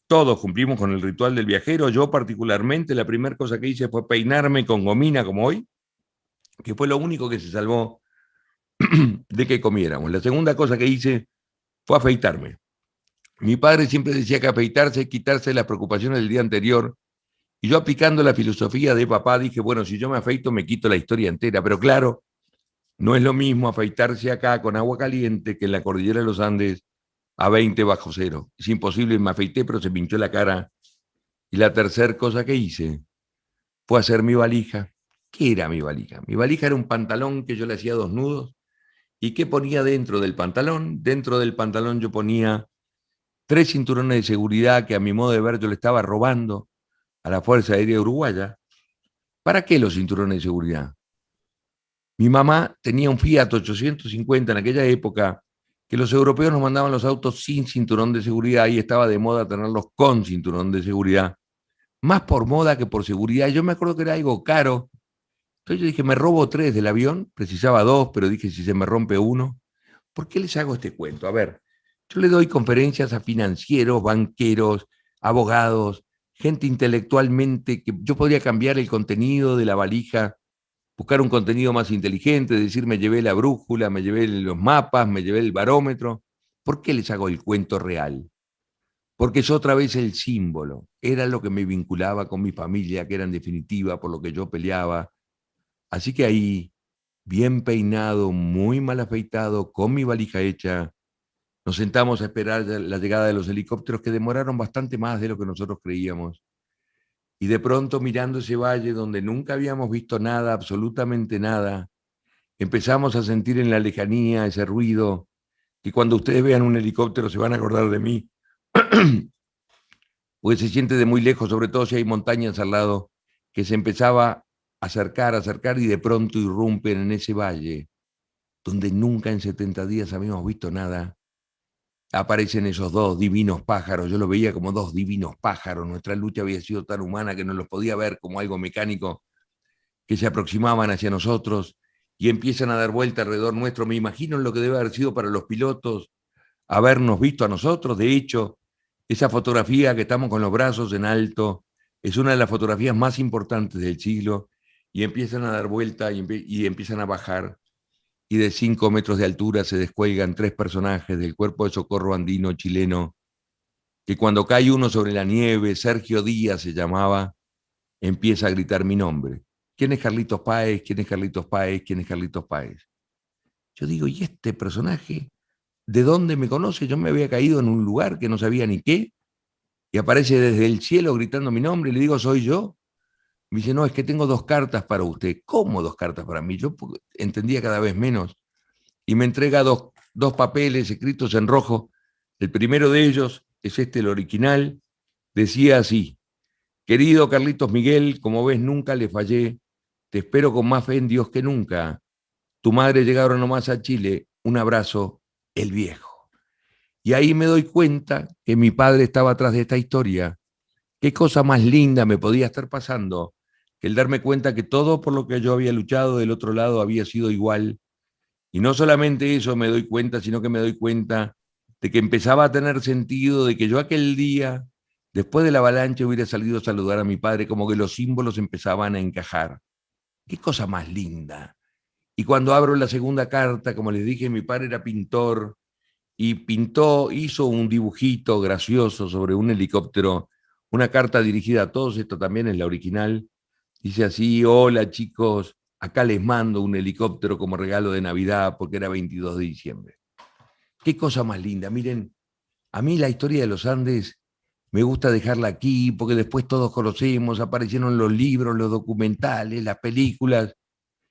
todos cumplimos con el ritual del viajero. Yo particularmente, la primera cosa que hice fue peinarme con gomina como hoy, que fue lo único que se salvó de que comiéramos. La segunda cosa que hice fue afeitarme. Mi padre siempre decía que afeitarse es quitarse las preocupaciones del día anterior, y yo, aplicando la filosofía de papá, dije, bueno, si yo me afeito me quito la historia entera, pero claro, no es lo mismo afeitarse acá con agua caliente que en la cordillera de los Andes a 20 bajo cero. Es imposible, me afeité, pero se me hinchó la cara. Y la tercera cosa que hice fue hacer mi valija. ¿Qué era mi valija? Mi valija era un pantalón que yo le hacía 2 nudos. ¿Y qué ponía dentro del pantalón? Dentro del pantalón yo ponía 3 cinturones de seguridad que, a mi modo de ver, yo le estaba robando a la Fuerza Aérea Uruguaya. ¿Para qué los cinturones de seguridad? Mi mamá tenía un Fiat 850 en aquella época, que los europeos nos mandaban los autos sin cinturón de seguridad, y estaba de moda tenerlos con cinturón de seguridad. Más por moda que por seguridad. Yo me acuerdo que era algo caro. Entonces yo dije, me robo 3 del avión, precisaba 2, pero dije, si se me rompe uno, ¿por qué les hago este cuento? A ver, yo le doy conferencias a financieros, banqueros, abogados, gente intelectualmente, que yo podría cambiar el contenido de la valija, buscar un contenido más inteligente, decir, me llevé la brújula, me llevé los mapas, me llevé el barómetro. ¿Por qué les hago el cuento real? Porque es otra vez el símbolo. Era lo que me vinculaba con mi familia, que era en definitiva por lo que yo peleaba. Así que ahí, bien peinado, muy mal afeitado, con mi valija hecha, nos sentamos a esperar la llegada de los helicópteros, que demoraron bastante más de lo que nosotros creíamos. Y de pronto, mirando ese valle donde nunca habíamos visto nada, absolutamente nada, empezamos a sentir en la lejanía ese ruido, que cuando ustedes vean un helicóptero se van a acordar de mí, pues se siente de muy lejos, sobre todo si hay montañas al lado, que se empezaba a acercar, y de pronto irrumpen en ese valle, donde nunca en 70 días habíamos visto nada. Aparecen esos 2 divinos pájaros. Yo lo veía como 2 divinos pájaros. Nuestra lucha había sido tan humana que no los podía ver como algo mecánico, que se aproximaban hacia nosotros y empiezan a dar vuelta alrededor nuestro. Me imagino lo que debe haber sido para los pilotos habernos visto a nosotros. De hecho, esa fotografía que estamos con los brazos en alto es una de las fotografías más importantes del siglo, y empiezan a dar vuelta y empiezan a bajar. Y de 5 metros de altura se descuelgan 3 personajes del Cuerpo de Socorro Andino chileno, que cuando cae uno sobre la nieve, Sergio Díaz se llamaba, empieza a gritar mi nombre. ¿Quién es Carlitos Páez? ¿Quién es Carlitos Páez? ¿Quién es Carlitos Páez? Yo digo, ¿y este personaje de dónde me conoce? Yo me había caído en un lugar que no sabía ni qué, y aparece desde el cielo gritando mi nombre, y le digo, ¿soy yo? Me dice, no, es que tengo 2 cartas para usted. ¿Cómo 2 cartas para mí? Yo entendía cada vez menos. Y me entrega 2 papeles escritos en rojo. El primero de ellos es el original. Decía así: querido Carlitos Miguel, como ves, nunca le fallé. Te espero con más fe en Dios que nunca. Tu madre llegaron nomás a Chile. Un abrazo, el viejo. Y ahí me doy cuenta que mi padre estaba atrás de esta historia. Qué cosa más linda me podía estar pasando que el darme cuenta que todo por lo que yo había luchado del otro lado había sido igual. Y no solamente eso me doy cuenta, sino que me doy cuenta de que empezaba a tener sentido, de que yo aquel día, después de la avalancha, hubiera salido a saludar a mi padre, como que los símbolos empezaban a encajar. Qué cosa más linda. Y cuando abro la segunda carta, como les dije, mi padre era pintor, y hizo un dibujito gracioso sobre un helicóptero, una carta dirigida a todos, esto también es la original, dice así: hola chicos, acá les mando un helicóptero como regalo de Navidad porque era 22 de diciembre. Qué cosa más linda, miren, a mí la historia de los Andes me gusta dejarla aquí porque después todos conocemos, aparecieron los libros, los documentales, las películas,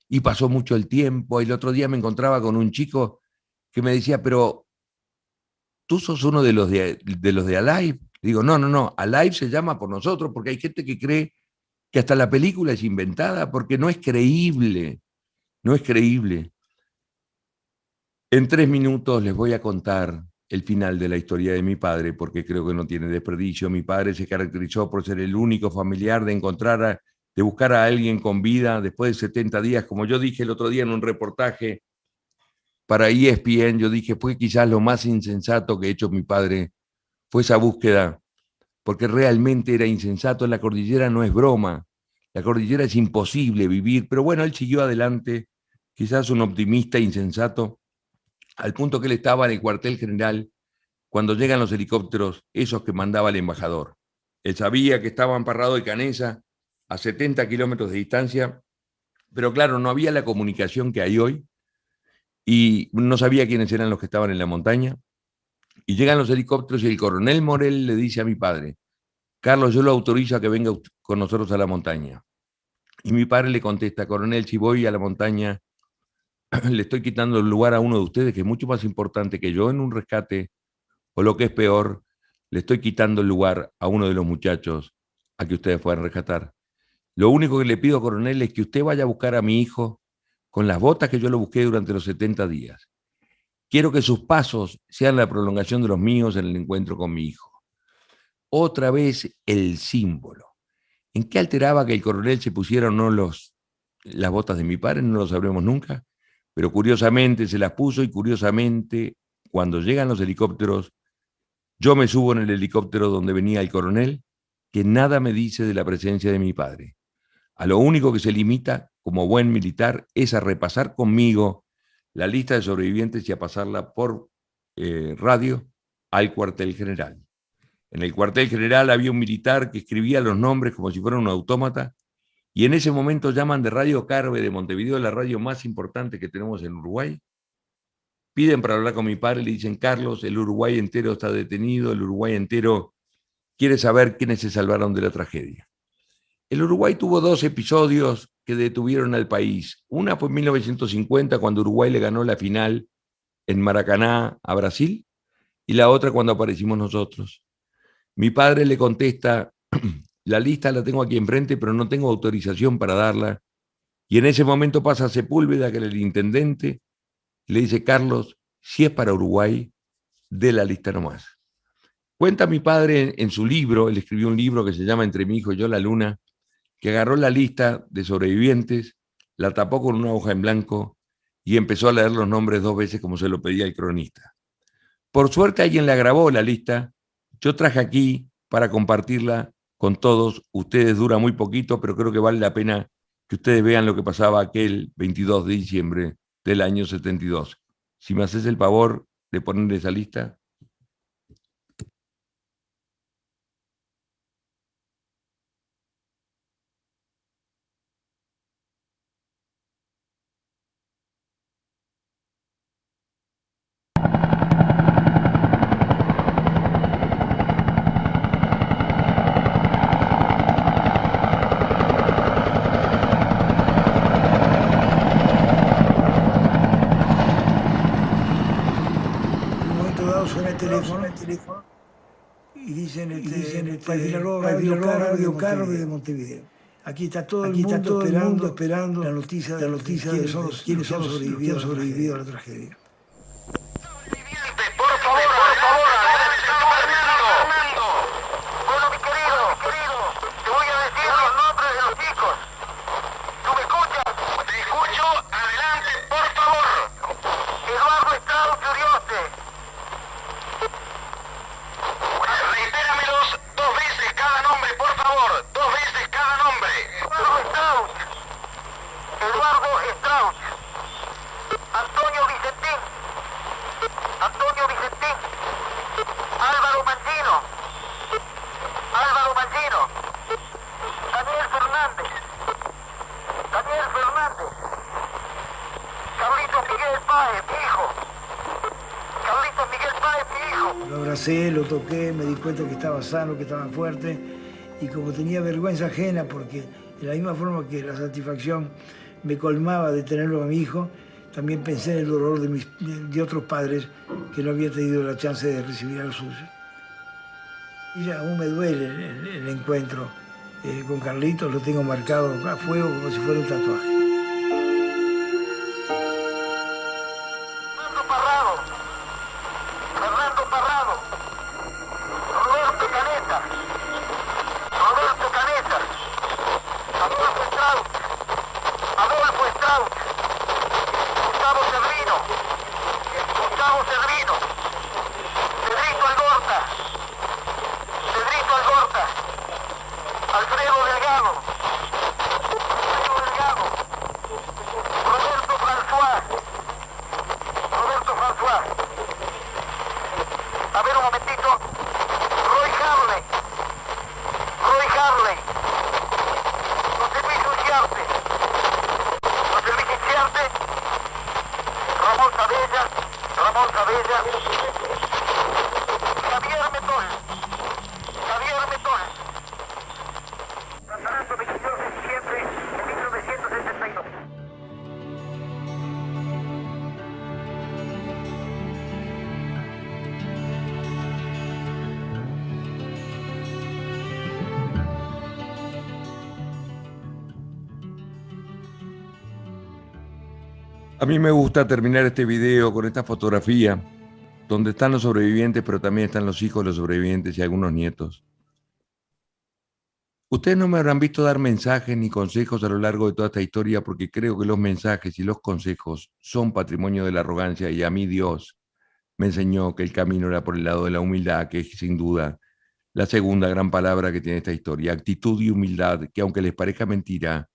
y pasó mucho el tiempo. El otro día me encontraba con un chico que me decía, pero ¿tú sos uno de los de Alive? Digo, no, Alive se llama por nosotros porque hay gente que cree que hasta la película es inventada porque no es creíble, no es creíble. En 3 minutos les voy a contar el final de la historia de mi padre porque creo que no tiene desperdicio. Mi padre se caracterizó por ser el único familiar de buscar a alguien con vida después de 70 días. Como yo dije el otro día en un reportaje para ESPN, yo dije, fue quizás lo más insensato que ha hecho mi padre, fue esa búsqueda, porque realmente era insensato. En la cordillera no es broma, la cordillera es imposible vivir, pero bueno, él siguió adelante, quizás un optimista insensato, al punto que él estaba en el cuartel general cuando llegan los helicópteros, esos que mandaba el embajador. Él sabía que estaba en Parrado de Canesa, a 70 kilómetros de distancia, pero claro, no había la comunicación que hay hoy, y no sabía quiénes eran los que estaban en la montaña, y llegan los helicópteros y el coronel Morel le dice a mi padre, Carlos, yo lo autorizo a que venga con nosotros a la montaña. Y mi padre le contesta, coronel, si voy a la montaña, le estoy quitando el lugar a uno de ustedes que es mucho más importante que yo en un rescate, o lo que es peor, le estoy quitando el lugar a uno de los muchachos a que ustedes puedan rescatar. Lo único que le pido, coronel, es que usted vaya a buscar a mi hijo con las botas que yo lo busqué durante los 70 días. Quiero que sus pasos sean la prolongación de los míos en el encuentro con mi hijo. Otra vez el símbolo. ¿En qué alteraba que el coronel se pusiera o no las botas de mi padre? No lo sabremos nunca, pero curiosamente se las puso y curiosamente cuando llegan los helicópteros, yo me subo en el helicóptero donde venía el coronel, que nada me dice de la presencia de mi padre. A lo único que se limita, como buen militar, es a repasar conmigo la lista de sobrevivientes y a pasarla por radio al cuartel general. En el cuartel general había un militar que escribía los nombres como si fuera un autómata, y en ese momento llaman de Radio Carve de Montevideo, la radio más importante que tenemos en Uruguay. Piden para hablar con mi padre, le dicen, Carlos, el Uruguay entero está detenido, el Uruguay entero quiere saber quiénes se salvaron de la tragedia. El Uruguay tuvo 2 episodios que detuvieron al país. Una fue en 1950, cuando Uruguay le ganó la final en Maracaná a Brasil, y la otra cuando aparecimos nosotros. Mi padre le contesta, la lista la tengo aquí enfrente, pero no tengo autorización para darla. Y en ese momento pasa Sepúlveda, que era el intendente, y le dice, Carlos, si es para Uruguay, dé la lista nomás. Cuenta mi padre en su libro, él escribió un libro que se llama Entre mi hijo y yo la luna, que agarró la lista de sobrevivientes, la tapó con una hoja en blanco y empezó a leer los nombres 2 veces como se lo pedía el cronista. Por suerte alguien le grabó la lista, yo traje aquí para compartirla con todos. Ustedes, dura muy poquito, pero creo que vale la pena que ustedes vean lo que pasaba aquel 22 de diciembre del año 72. Si me haces el favor de poner esa lista. Teléfono y dicen Radio Carve de Montevideo. Aquí está todo el mundo esperando la noticia de quiénes son los sobrevividos a la tragedia. Por favor, Fernando. Bueno, mi querido, te voy a decir los nombres de los chicos. ¿Tú me escuchas? Te escucho, adelante, por favor. Eduardo Estrado Furioste. Reitéramelos 2 veces cada nombre, por favor. 2 veces cada nombre. Eduardo Strauss. Antonio Vicentín. Servino. Daniel Fernández. Daniel Fernández. Carlitos Miguel Páez, mi hijo. Carlitos Miguel Páez, mi hijo. Lo abracé, lo toqué, me di cuenta que estaba sano, que estaba fuerte, y como tenía vergüenza ajena, porque de la misma forma que la satisfacción me colmaba de tenerlo a mi hijo, también pensé en el dolor de otros padres que no había tenido la chance de recibir al suyo. Y aún me duele el encuentro con Carlitos, lo tengo marcado a fuego como si fuera un tatuaje. Fernando Parrado. Roberto Caneta. Roberto Caneta. Adolfo Strauch. Adolfo Strauch. Gustavo Servino. Gustavo Servino. Pedrito Algorta. Pedrito Algorta. Alfredo Delgado. Alfredo Delgado. Roberto François. Roberto François. A ver un momentito. Roy Harley. Roy Harley. José Luis Uciarte. José Luis Uciarte. Ramón Sabella. Ramón Sabella. Javier Metol. Javier Metol. Catarato 22 de diciembre de 1972. A mí me gusta terminar este video con esta fotografía donde están los sobrevivientes, pero también están los hijos de los sobrevivientes y algunos nietos. Ustedes no me habrán visto dar mensajes ni consejos a lo largo de toda esta historia, porque creo que los mensajes y los consejos son patrimonio de la arrogancia, y a mí Dios me enseñó que el camino era por el lado de la humildad, que es sin duda la segunda gran palabra que tiene esta historia. Actitud y humildad, que aunque les parezca mentira,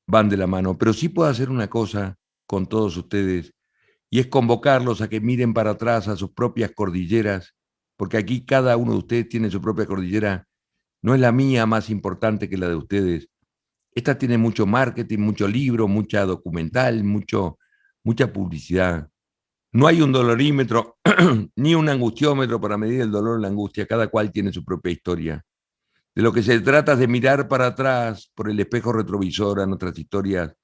van de la mano. Pero sí puedo hacer una cosa con todos ustedes, y es convocarlos a que miren para atrás a sus propias cordilleras, porque aquí cada uno de ustedes tiene su propia cordillera. No es la mía más importante que la de ustedes. Esta tiene mucho marketing, mucho libro, mucha documental, mucha publicidad. No hay un dolorímetro ni un angustiómetro para medir el dolor o la angustia. Cada cual tiene su propia historia. De lo que se trata es de mirar para atrás por el espejo retrovisor a nuestras historias,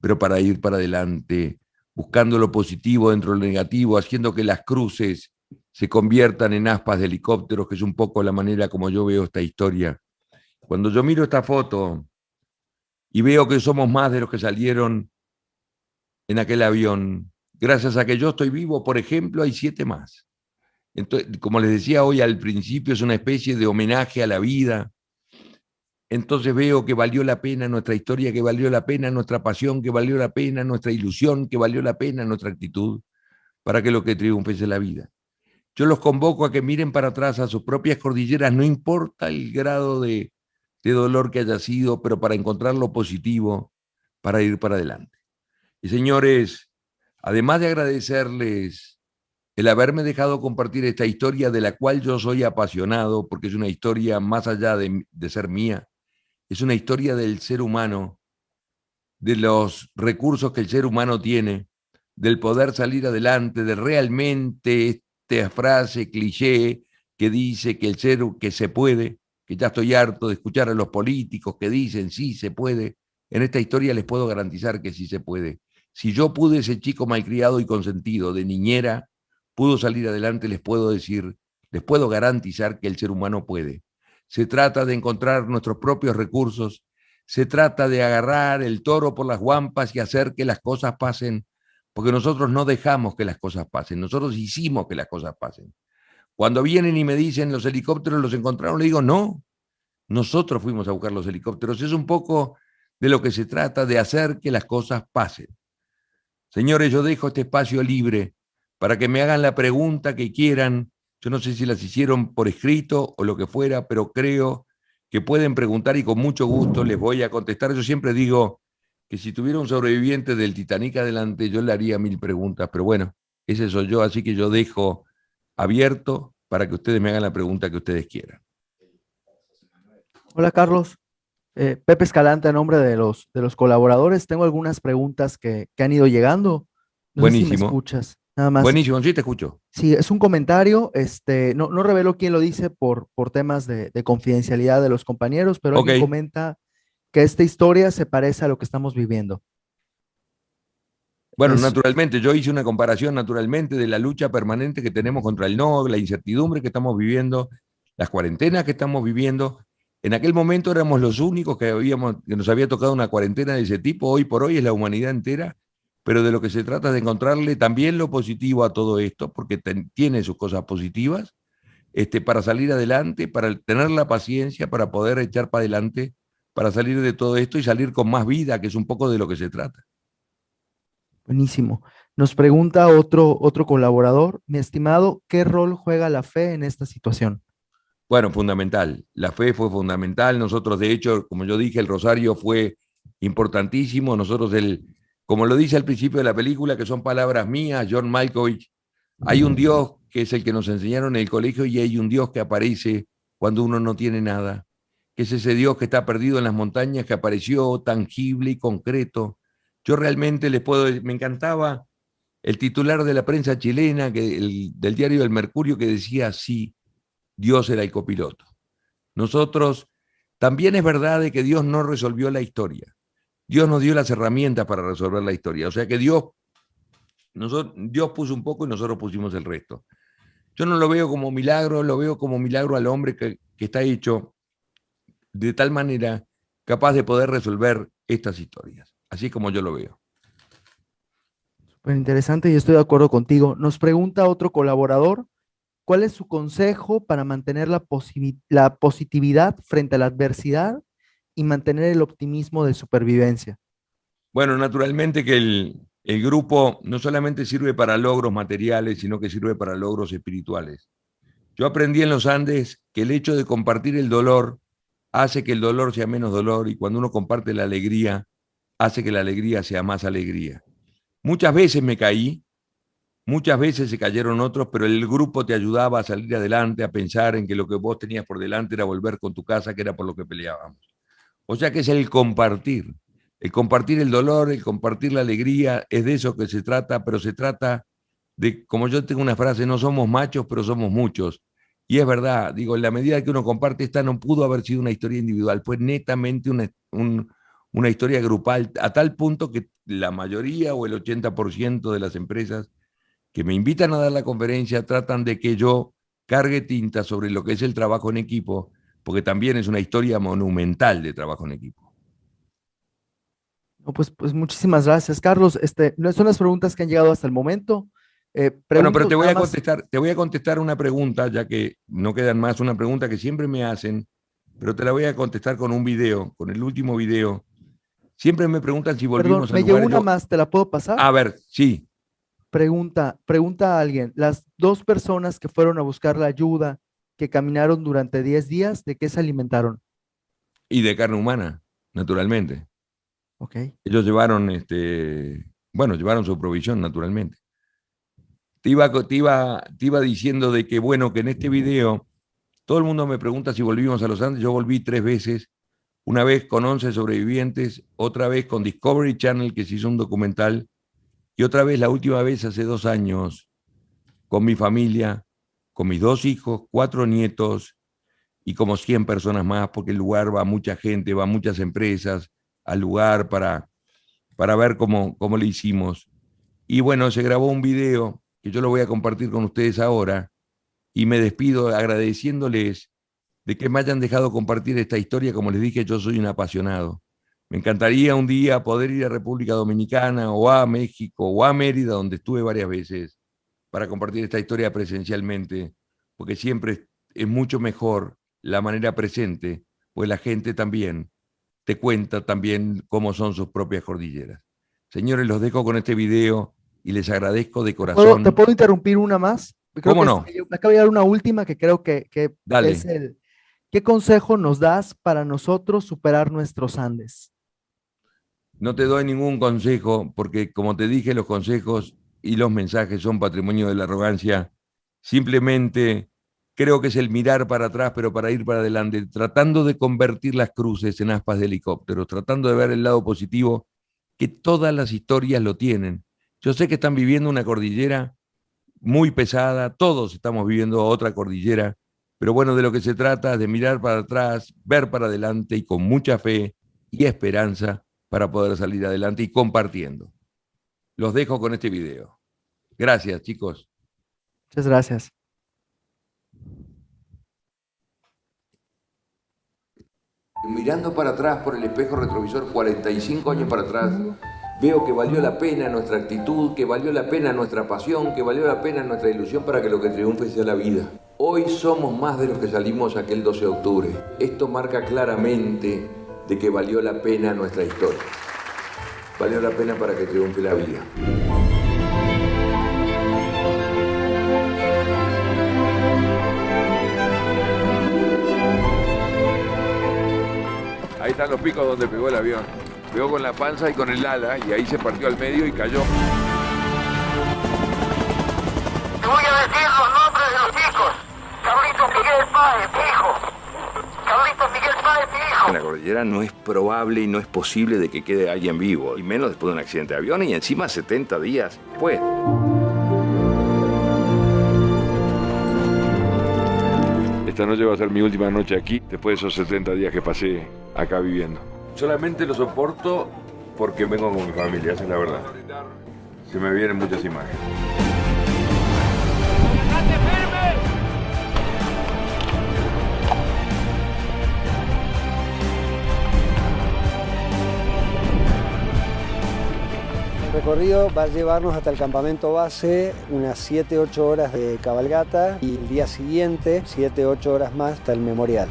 pero para ir para adelante, buscando lo positivo dentro de lo negativo, haciendo que las cruces se conviertan en aspas de helicópteros, que es un poco la manera como yo veo esta historia. Cuando yo miro esta foto y veo que somos más de los que salieron en aquel avión, gracias a que yo estoy vivo, por ejemplo, hay 7 más. Entonces, como les decía hoy al principio, es una especie de homenaje a la vida. Entonces veo que valió la pena nuestra historia, que valió la pena nuestra pasión, que valió la pena nuestra ilusión, que valió la pena nuestra actitud, para que lo que triunfe sea la vida. Yo los convoco a que miren para atrás a sus propias cordilleras, no importa el grado de dolor que haya sido, pero para encontrar lo positivo, para ir para adelante. Y señores, además de agradecerles el haberme dejado compartir esta historia de la cual yo soy apasionado, porque es una historia más allá de ser mía, es una historia del ser humano, de los recursos que el ser humano tiene, del poder salir adelante, de realmente esta frase cliché que dice que se puede, que ya estoy harto de escuchar a los políticos que dicen sí se puede. En esta historia les puedo garantizar que sí se puede. Si yo pude, ese chico malcriado y consentido de niñera, pudo salir adelante, les puedo decir, les puedo garantizar que el ser humano puede. Se trata de encontrar nuestros propios recursos, se trata de agarrar el toro por las guampas y hacer que las cosas pasen, porque nosotros no dejamos que las cosas pasen, nosotros hicimos que las cosas pasen. Cuando vienen y me dicen los helicópteros los encontraron, le digo no, nosotros fuimos a buscar los helicópteros. Es un poco de lo que se trata, de hacer que las cosas pasen. Señores, yo dejo este espacio libre para que me hagan la pregunta que quieran. Yo no sé si las hicieron por escrito o lo que fuera, pero creo que pueden preguntar y con mucho gusto les voy a contestar. Yo siempre digo que si tuviera un sobreviviente del Titanic adelante, yo le haría 1000 preguntas, pero bueno, ese soy yo, así que yo dejo abierto para que ustedes me hagan la pregunta que ustedes quieran. Hola Carlos, Pepe Escalante a nombre de los colaboradores. Tengo algunas preguntas que han ido llegando. No sé si me Buenísimo. escuchas. Nada más. Buenísimo, sí te escucho. Sí, es un comentario. No revelo quién lo dice por temas de confidencialidad de los compañeros, pero Ok. alguien comenta que esta historia se parece a lo que estamos viviendo. Bueno, Es- naturalmente, yo hice una comparación naturalmente de la lucha permanente que tenemos contra el no, la incertidumbre que estamos viviendo, las cuarentenas que estamos viviendo. En aquel momento éramos los únicos que nos había tocado una cuarentena de ese tipo. Hoy por hoy es la humanidad entera, pero de lo que se trata es de encontrarle también lo positivo a todo esto, porque tiene sus cosas positivas, para salir adelante, para tener la paciencia, para poder echar para adelante, para salir de todo esto y salir con más vida, que es un poco de lo que se trata. Buenísimo. Nos pregunta otro colaborador, mi estimado, ¿qué rol juega la fe en esta situación? Bueno, fundamental. La fe fue fundamental. Nosotros, de hecho, como yo dije, el rosario fue importantísimo. Nosotros, como lo dice al principio de la película, que son palabras mías, John Malkovich, hay un Dios que es el que nos enseñaron en el colegio y hay un Dios que aparece cuando uno no tiene nada, que es ese Dios que está perdido en las montañas, que apareció tangible y concreto. Yo realmente me encantaba el titular de la prensa chilena, del diario El Mercurio, que decía así: Dios era el copiloto. Nosotros, también es verdad de que Dios no resolvió la historia. Dios nos dio las herramientas para resolver la historia. O sea que Dios puso un poco y nosotros pusimos el resto. Yo no lo veo como milagro, lo veo como milagro al hombre que está hecho de tal manera capaz de poder resolver estas historias. Así es como yo lo veo. Súper interesante y estoy de acuerdo contigo. Nos pregunta otro colaborador, ¿cuál es su consejo para mantener la positividad frente a la adversidad y mantener el optimismo de supervivencia? Bueno, naturalmente que el grupo no solamente sirve para logros materiales, sino que sirve para logros espirituales. Yo aprendí en los Andes que el hecho de compartir el dolor hace que el dolor sea menos dolor, y cuando uno comparte la alegría, hace que la alegría sea más alegría. Muchas veces me caí, muchas veces se cayeron otros, pero el grupo te ayudaba a salir adelante, a pensar en que lo que vos tenías por delante era volver con tu casa, que era por lo que peleábamos. O sea que es el compartir el dolor, el compartir la alegría, es de eso que se trata, pero se trata de, como yo tengo una frase, no somos machos, pero somos muchos. Y es verdad, digo, en la medida que uno comparte, esta no pudo haber sido una historia individual, fue netamente una historia grupal, a tal punto que la mayoría o el 80% de las empresas que me invitan a dar la conferencia tratan de que yo cargue tinta sobre lo que es el trabajo en equipo, porque también es una historia monumental de trabajo en equipo. No, pues muchísimas gracias, Carlos. No son las preguntas que han llegado hasta el momento. Bueno, pero Pregunto nada más. te voy a contestar una pregunta, ya que no quedan más, una pregunta que siempre me hacen, pero te la voy a contestar con un video, con el último video. Siempre me preguntan si Perdón, volvimos a me llegó lugares. una más, ¿te la puedo pasar? A ver, sí. Pregunta a alguien, las dos personas que fueron a buscar la ayuda, que caminaron durante 10 días, ¿de qué se alimentaron? Y de carne humana, naturalmente. Ok. Ellos llevaron, llevaron su provisión, naturalmente. Te iba diciendo de que, bueno, que en este video todo el mundo me pregunta si volvimos a los Andes. Yo volví 3 veces, una vez con 11 sobrevivientes, otra vez con Discovery Channel, que se hizo un documental, y otra vez, la última vez, hace 2 años, con mi familia, con mis 2 hijos, 4 nietos y como 100 personas más, porque el lugar va mucha gente, va muchas empresas al lugar para ver cómo le hicimos. Y bueno, se grabó un video que yo lo voy a compartir con ustedes ahora, y me despido agradeciéndoles de que me hayan dejado compartir esta historia. Como les dije, yo soy un apasionado. Me encantaría un día poder ir a República Dominicana o a México o a Mérida, donde estuve varias veces, para compartir esta historia presencialmente, porque siempre es mucho mejor la manera presente, pues la gente también te cuenta también cómo son sus propias cordilleras. Señores, los dejo con este video y les agradezco de corazón. ¿Te puedo interrumpir una más? Creo ¿Cómo que no? me acaba de dar una última que creo que Dale. es ¿qué consejo nos das para nosotros superar nuestros Andes? No te doy ningún consejo, porque como te dije, los consejos y los mensajes son patrimonio de la arrogancia. Simplemente creo que es el mirar para atrás, pero para ir para adelante, tratando de convertir las cruces en aspas de helicóptero, tratando de ver el lado positivo, que todas las historias lo tienen. Yo sé que están viviendo una cordillera muy pesada, todos estamos viviendo otra cordillera, pero bueno, de lo que se trata es de mirar para atrás, ver para adelante y con mucha fe y esperanza para poder salir adelante y compartiendo. Los dejo con este video. Gracias, chicos. Muchas gracias. Mirando para atrás por el espejo retrovisor, 45 años para atrás, veo que valió la pena nuestra actitud, que valió la pena nuestra pasión, que valió la pena nuestra ilusión para que lo que triunfe sea la vida. Hoy somos más de los que salimos aquel 12 de octubre. Esto marca claramente de que valió la pena nuestra historia. Valió la pena para que triunfe la vida. Ahí están los picos donde pegó el avión. Pegó con la panza y con el ala y ahí se partió al medio y cayó. Te voy a decir los nombres de los chicos. Carlitos Miguel Páez, mi hijo. Carlitos Miguel Páez, mi hijo. En la cordillera no es probable y no es posible de que quede alguien vivo, y menos después de un accidente de avión y encima 70 días después. Esta noche va a ser mi última noche aquí, después de esos 70 días que pasé acá viviendo. Solamente lo soporto porque vengo con mi familia, esa es la verdad. Se me vienen muchas imágenes. El recorrido va a llevarnos hasta el campamento base, unas 7-8 horas de cabalgata y el día siguiente 7-8 horas más hasta el memorial.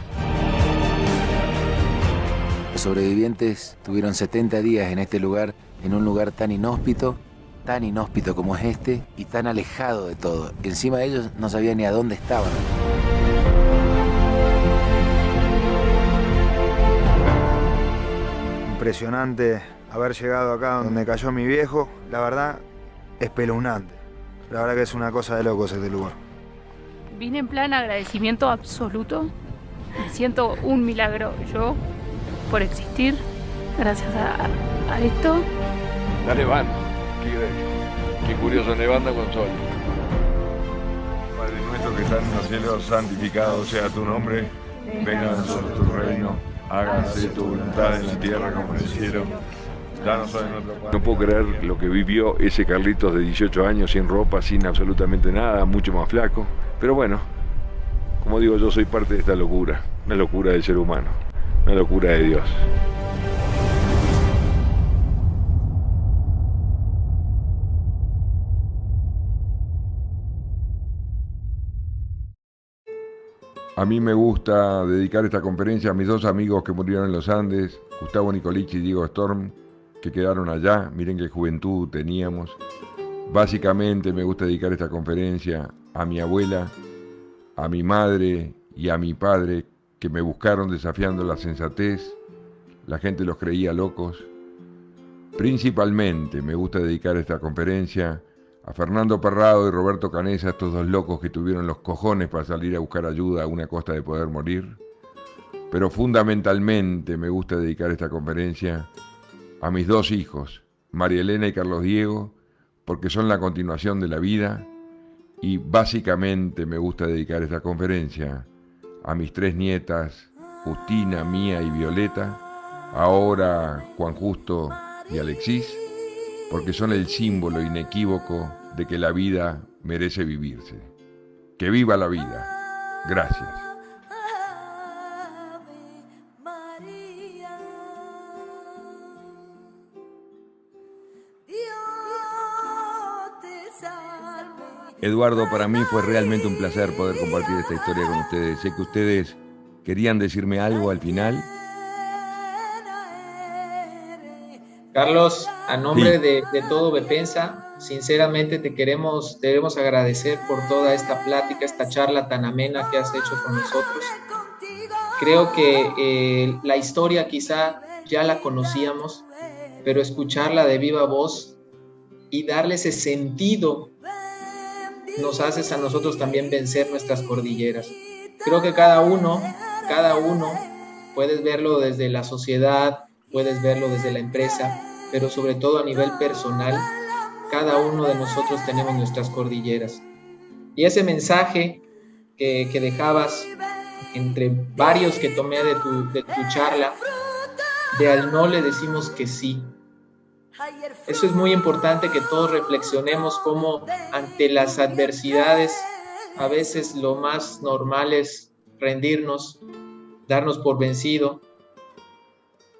Los sobrevivientes tuvieron 70 días en este lugar, en un lugar tan inhóspito como es este y tan alejado de todo. Encima de ellos no sabían ni a dónde estaban. Impresionante haber llegado acá donde cayó mi viejo. La verdad, espeluznante. La verdad que es una cosa de locos este lugar. Vine en plan agradecimiento absoluto. Me siento un milagro yo por existir gracias a esto. Está nevando. Qué curioso, nevando con sol. Padre nuestro que estás en los cielos, santificado sea tu nombre. Venga a nosotros tu reino. Hágase tu voluntad en la tierra como en el cielo. Danos hoy nuestro pan. No puedo creer lo que vivió ese Carlitos de 18 años, sin ropa, sin absolutamente nada, mucho más flaco. Pero bueno, como digo, yo soy parte de esta locura, una locura del ser humano, una locura de Dios. A mí me gusta dedicar esta conferencia a mis dos amigos que murieron en los Andes, Gustavo Nicolich y Diego Storm, que quedaron allá. Miren qué juventud teníamos. Básicamente me gusta dedicar esta conferencia a mi abuela, a mi madre y a mi padre, que me buscaron desafiando la sensatez. La gente los creía locos. Principalmente me gusta dedicar esta conferencia a Fernando Parrado y Roberto Canesa, estos dos locos que tuvieron los cojones para salir a buscar ayuda a una costa de poder morir. Pero fundamentalmente me gusta dedicar esta conferencia a mis dos hijos, María Elena y Carlos Diego, porque son la continuación de la vida, y básicamente me gusta dedicar esta conferencia a mis tres nietas, Justina, Mía y Violeta, ahora Juan Justo y Alexis, porque son el símbolo inequívoco de que la vida merece vivirse. ¡Que viva la vida! Gracias. Eduardo, para mí fue realmente un placer poder compartir esta historia con ustedes. Sé que ustedes querían decirme algo al final. Carlos, a nombre Sí. de todo Bepensa, sinceramente debemos agradecer por toda esta plática, esta charla tan amena que has hecho con nosotros. Creo que la historia quizá ya la conocíamos, pero escucharla de viva voz y darle ese sentido nos haces a nosotros también vencer nuestras cordilleras. Creo que cada uno, puedes verlo desde la sociedad, puedes verlo desde la empresa, pero sobre todo a nivel personal, cada uno de nosotros tenemos nuestras cordilleras. Y ese mensaje que dejabas entre varios que tomé de tu charla, de al no le decimos que sí. Eso es muy importante, que todos reflexionemos cómo ante las adversidades a veces lo más normal es rendirnos, darnos por vencido,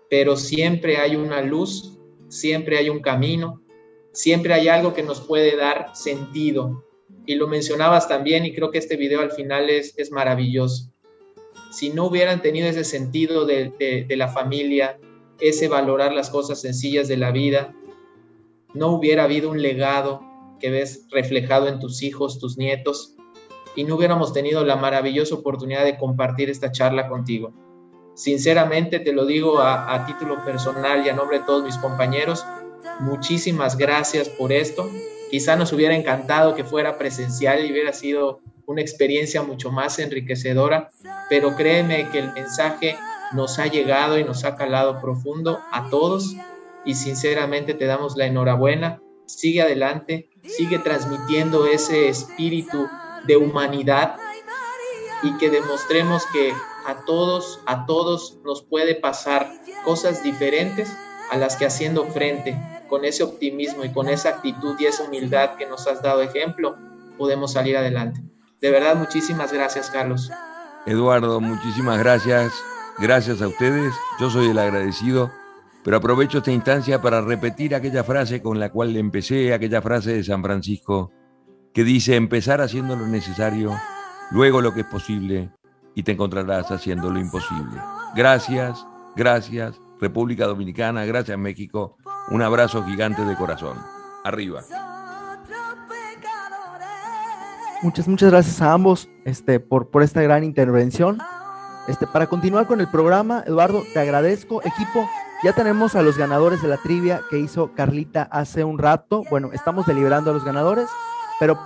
pero siempre hay una luz, siempre hay un camino, siempre hay algo que nos puede dar sentido. Y lo mencionabas también, y creo que este video al final es maravilloso. Si no hubieran tenido ese sentido de la familia, ese valorar las cosas sencillas de la vida, no hubiera habido un legado que ves reflejado en tus hijos, tus nietos, y no hubiéramos tenido la maravillosa oportunidad de compartir esta charla contigo. Sinceramente te lo digo a título personal y a nombre de todos mis compañeros, muchísimas gracias por esto. Quizá nos hubiera encantado que fuera presencial y hubiera sido una experiencia mucho más enriquecedora, pero créeme que el mensaje nos ha llegado y nos ha calado profundo a todos, y sinceramente te damos la enhorabuena. Sigue adelante, sigue transmitiendo ese espíritu de humanidad, y que demostremos que a todos nos puede pasar cosas diferentes a las que, haciendo frente con ese optimismo y con esa actitud y esa humildad que nos has dado ejemplo, podemos salir adelante. De verdad, muchísimas gracias, Carlos. Eduardo, muchísimas gracias. Gracias a ustedes. Yo soy el agradecido, pero aprovecho esta instancia para repetir aquella frase con la cual empecé, aquella frase de San Francisco, que dice: empezar haciendo lo necesario, luego lo que es posible, y te encontrarás haciendo lo imposible. Gracias, gracias, República Dominicana, gracias, México. Un abrazo gigante de corazón. Arriba. Muchas gracias a ambos por esta gran intervención. Para continuar con el programa, Eduardo, te agradezco. Equipo, ya tenemos a los ganadores de la trivia que hizo Carlita hace un rato. Bueno, estamos deliberando a los ganadores, pero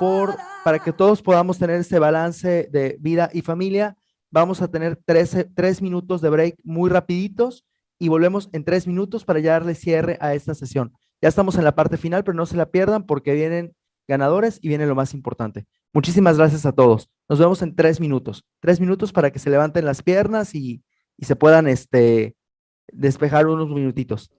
para que todos podamos tener ese balance de vida y familia, vamos a tener 3 minutos de break muy rapiditos, y volvemos en 3 minutos para ya darle cierre a esta sesión. Ya estamos en la parte final, pero no se la pierdan porque vienen ganadores y viene lo más importante. Muchísimas gracias a todos. Nos vemos en 3 minutos. 3 minutos para que se levanten las piernas y se puedan despejar unos minutitos.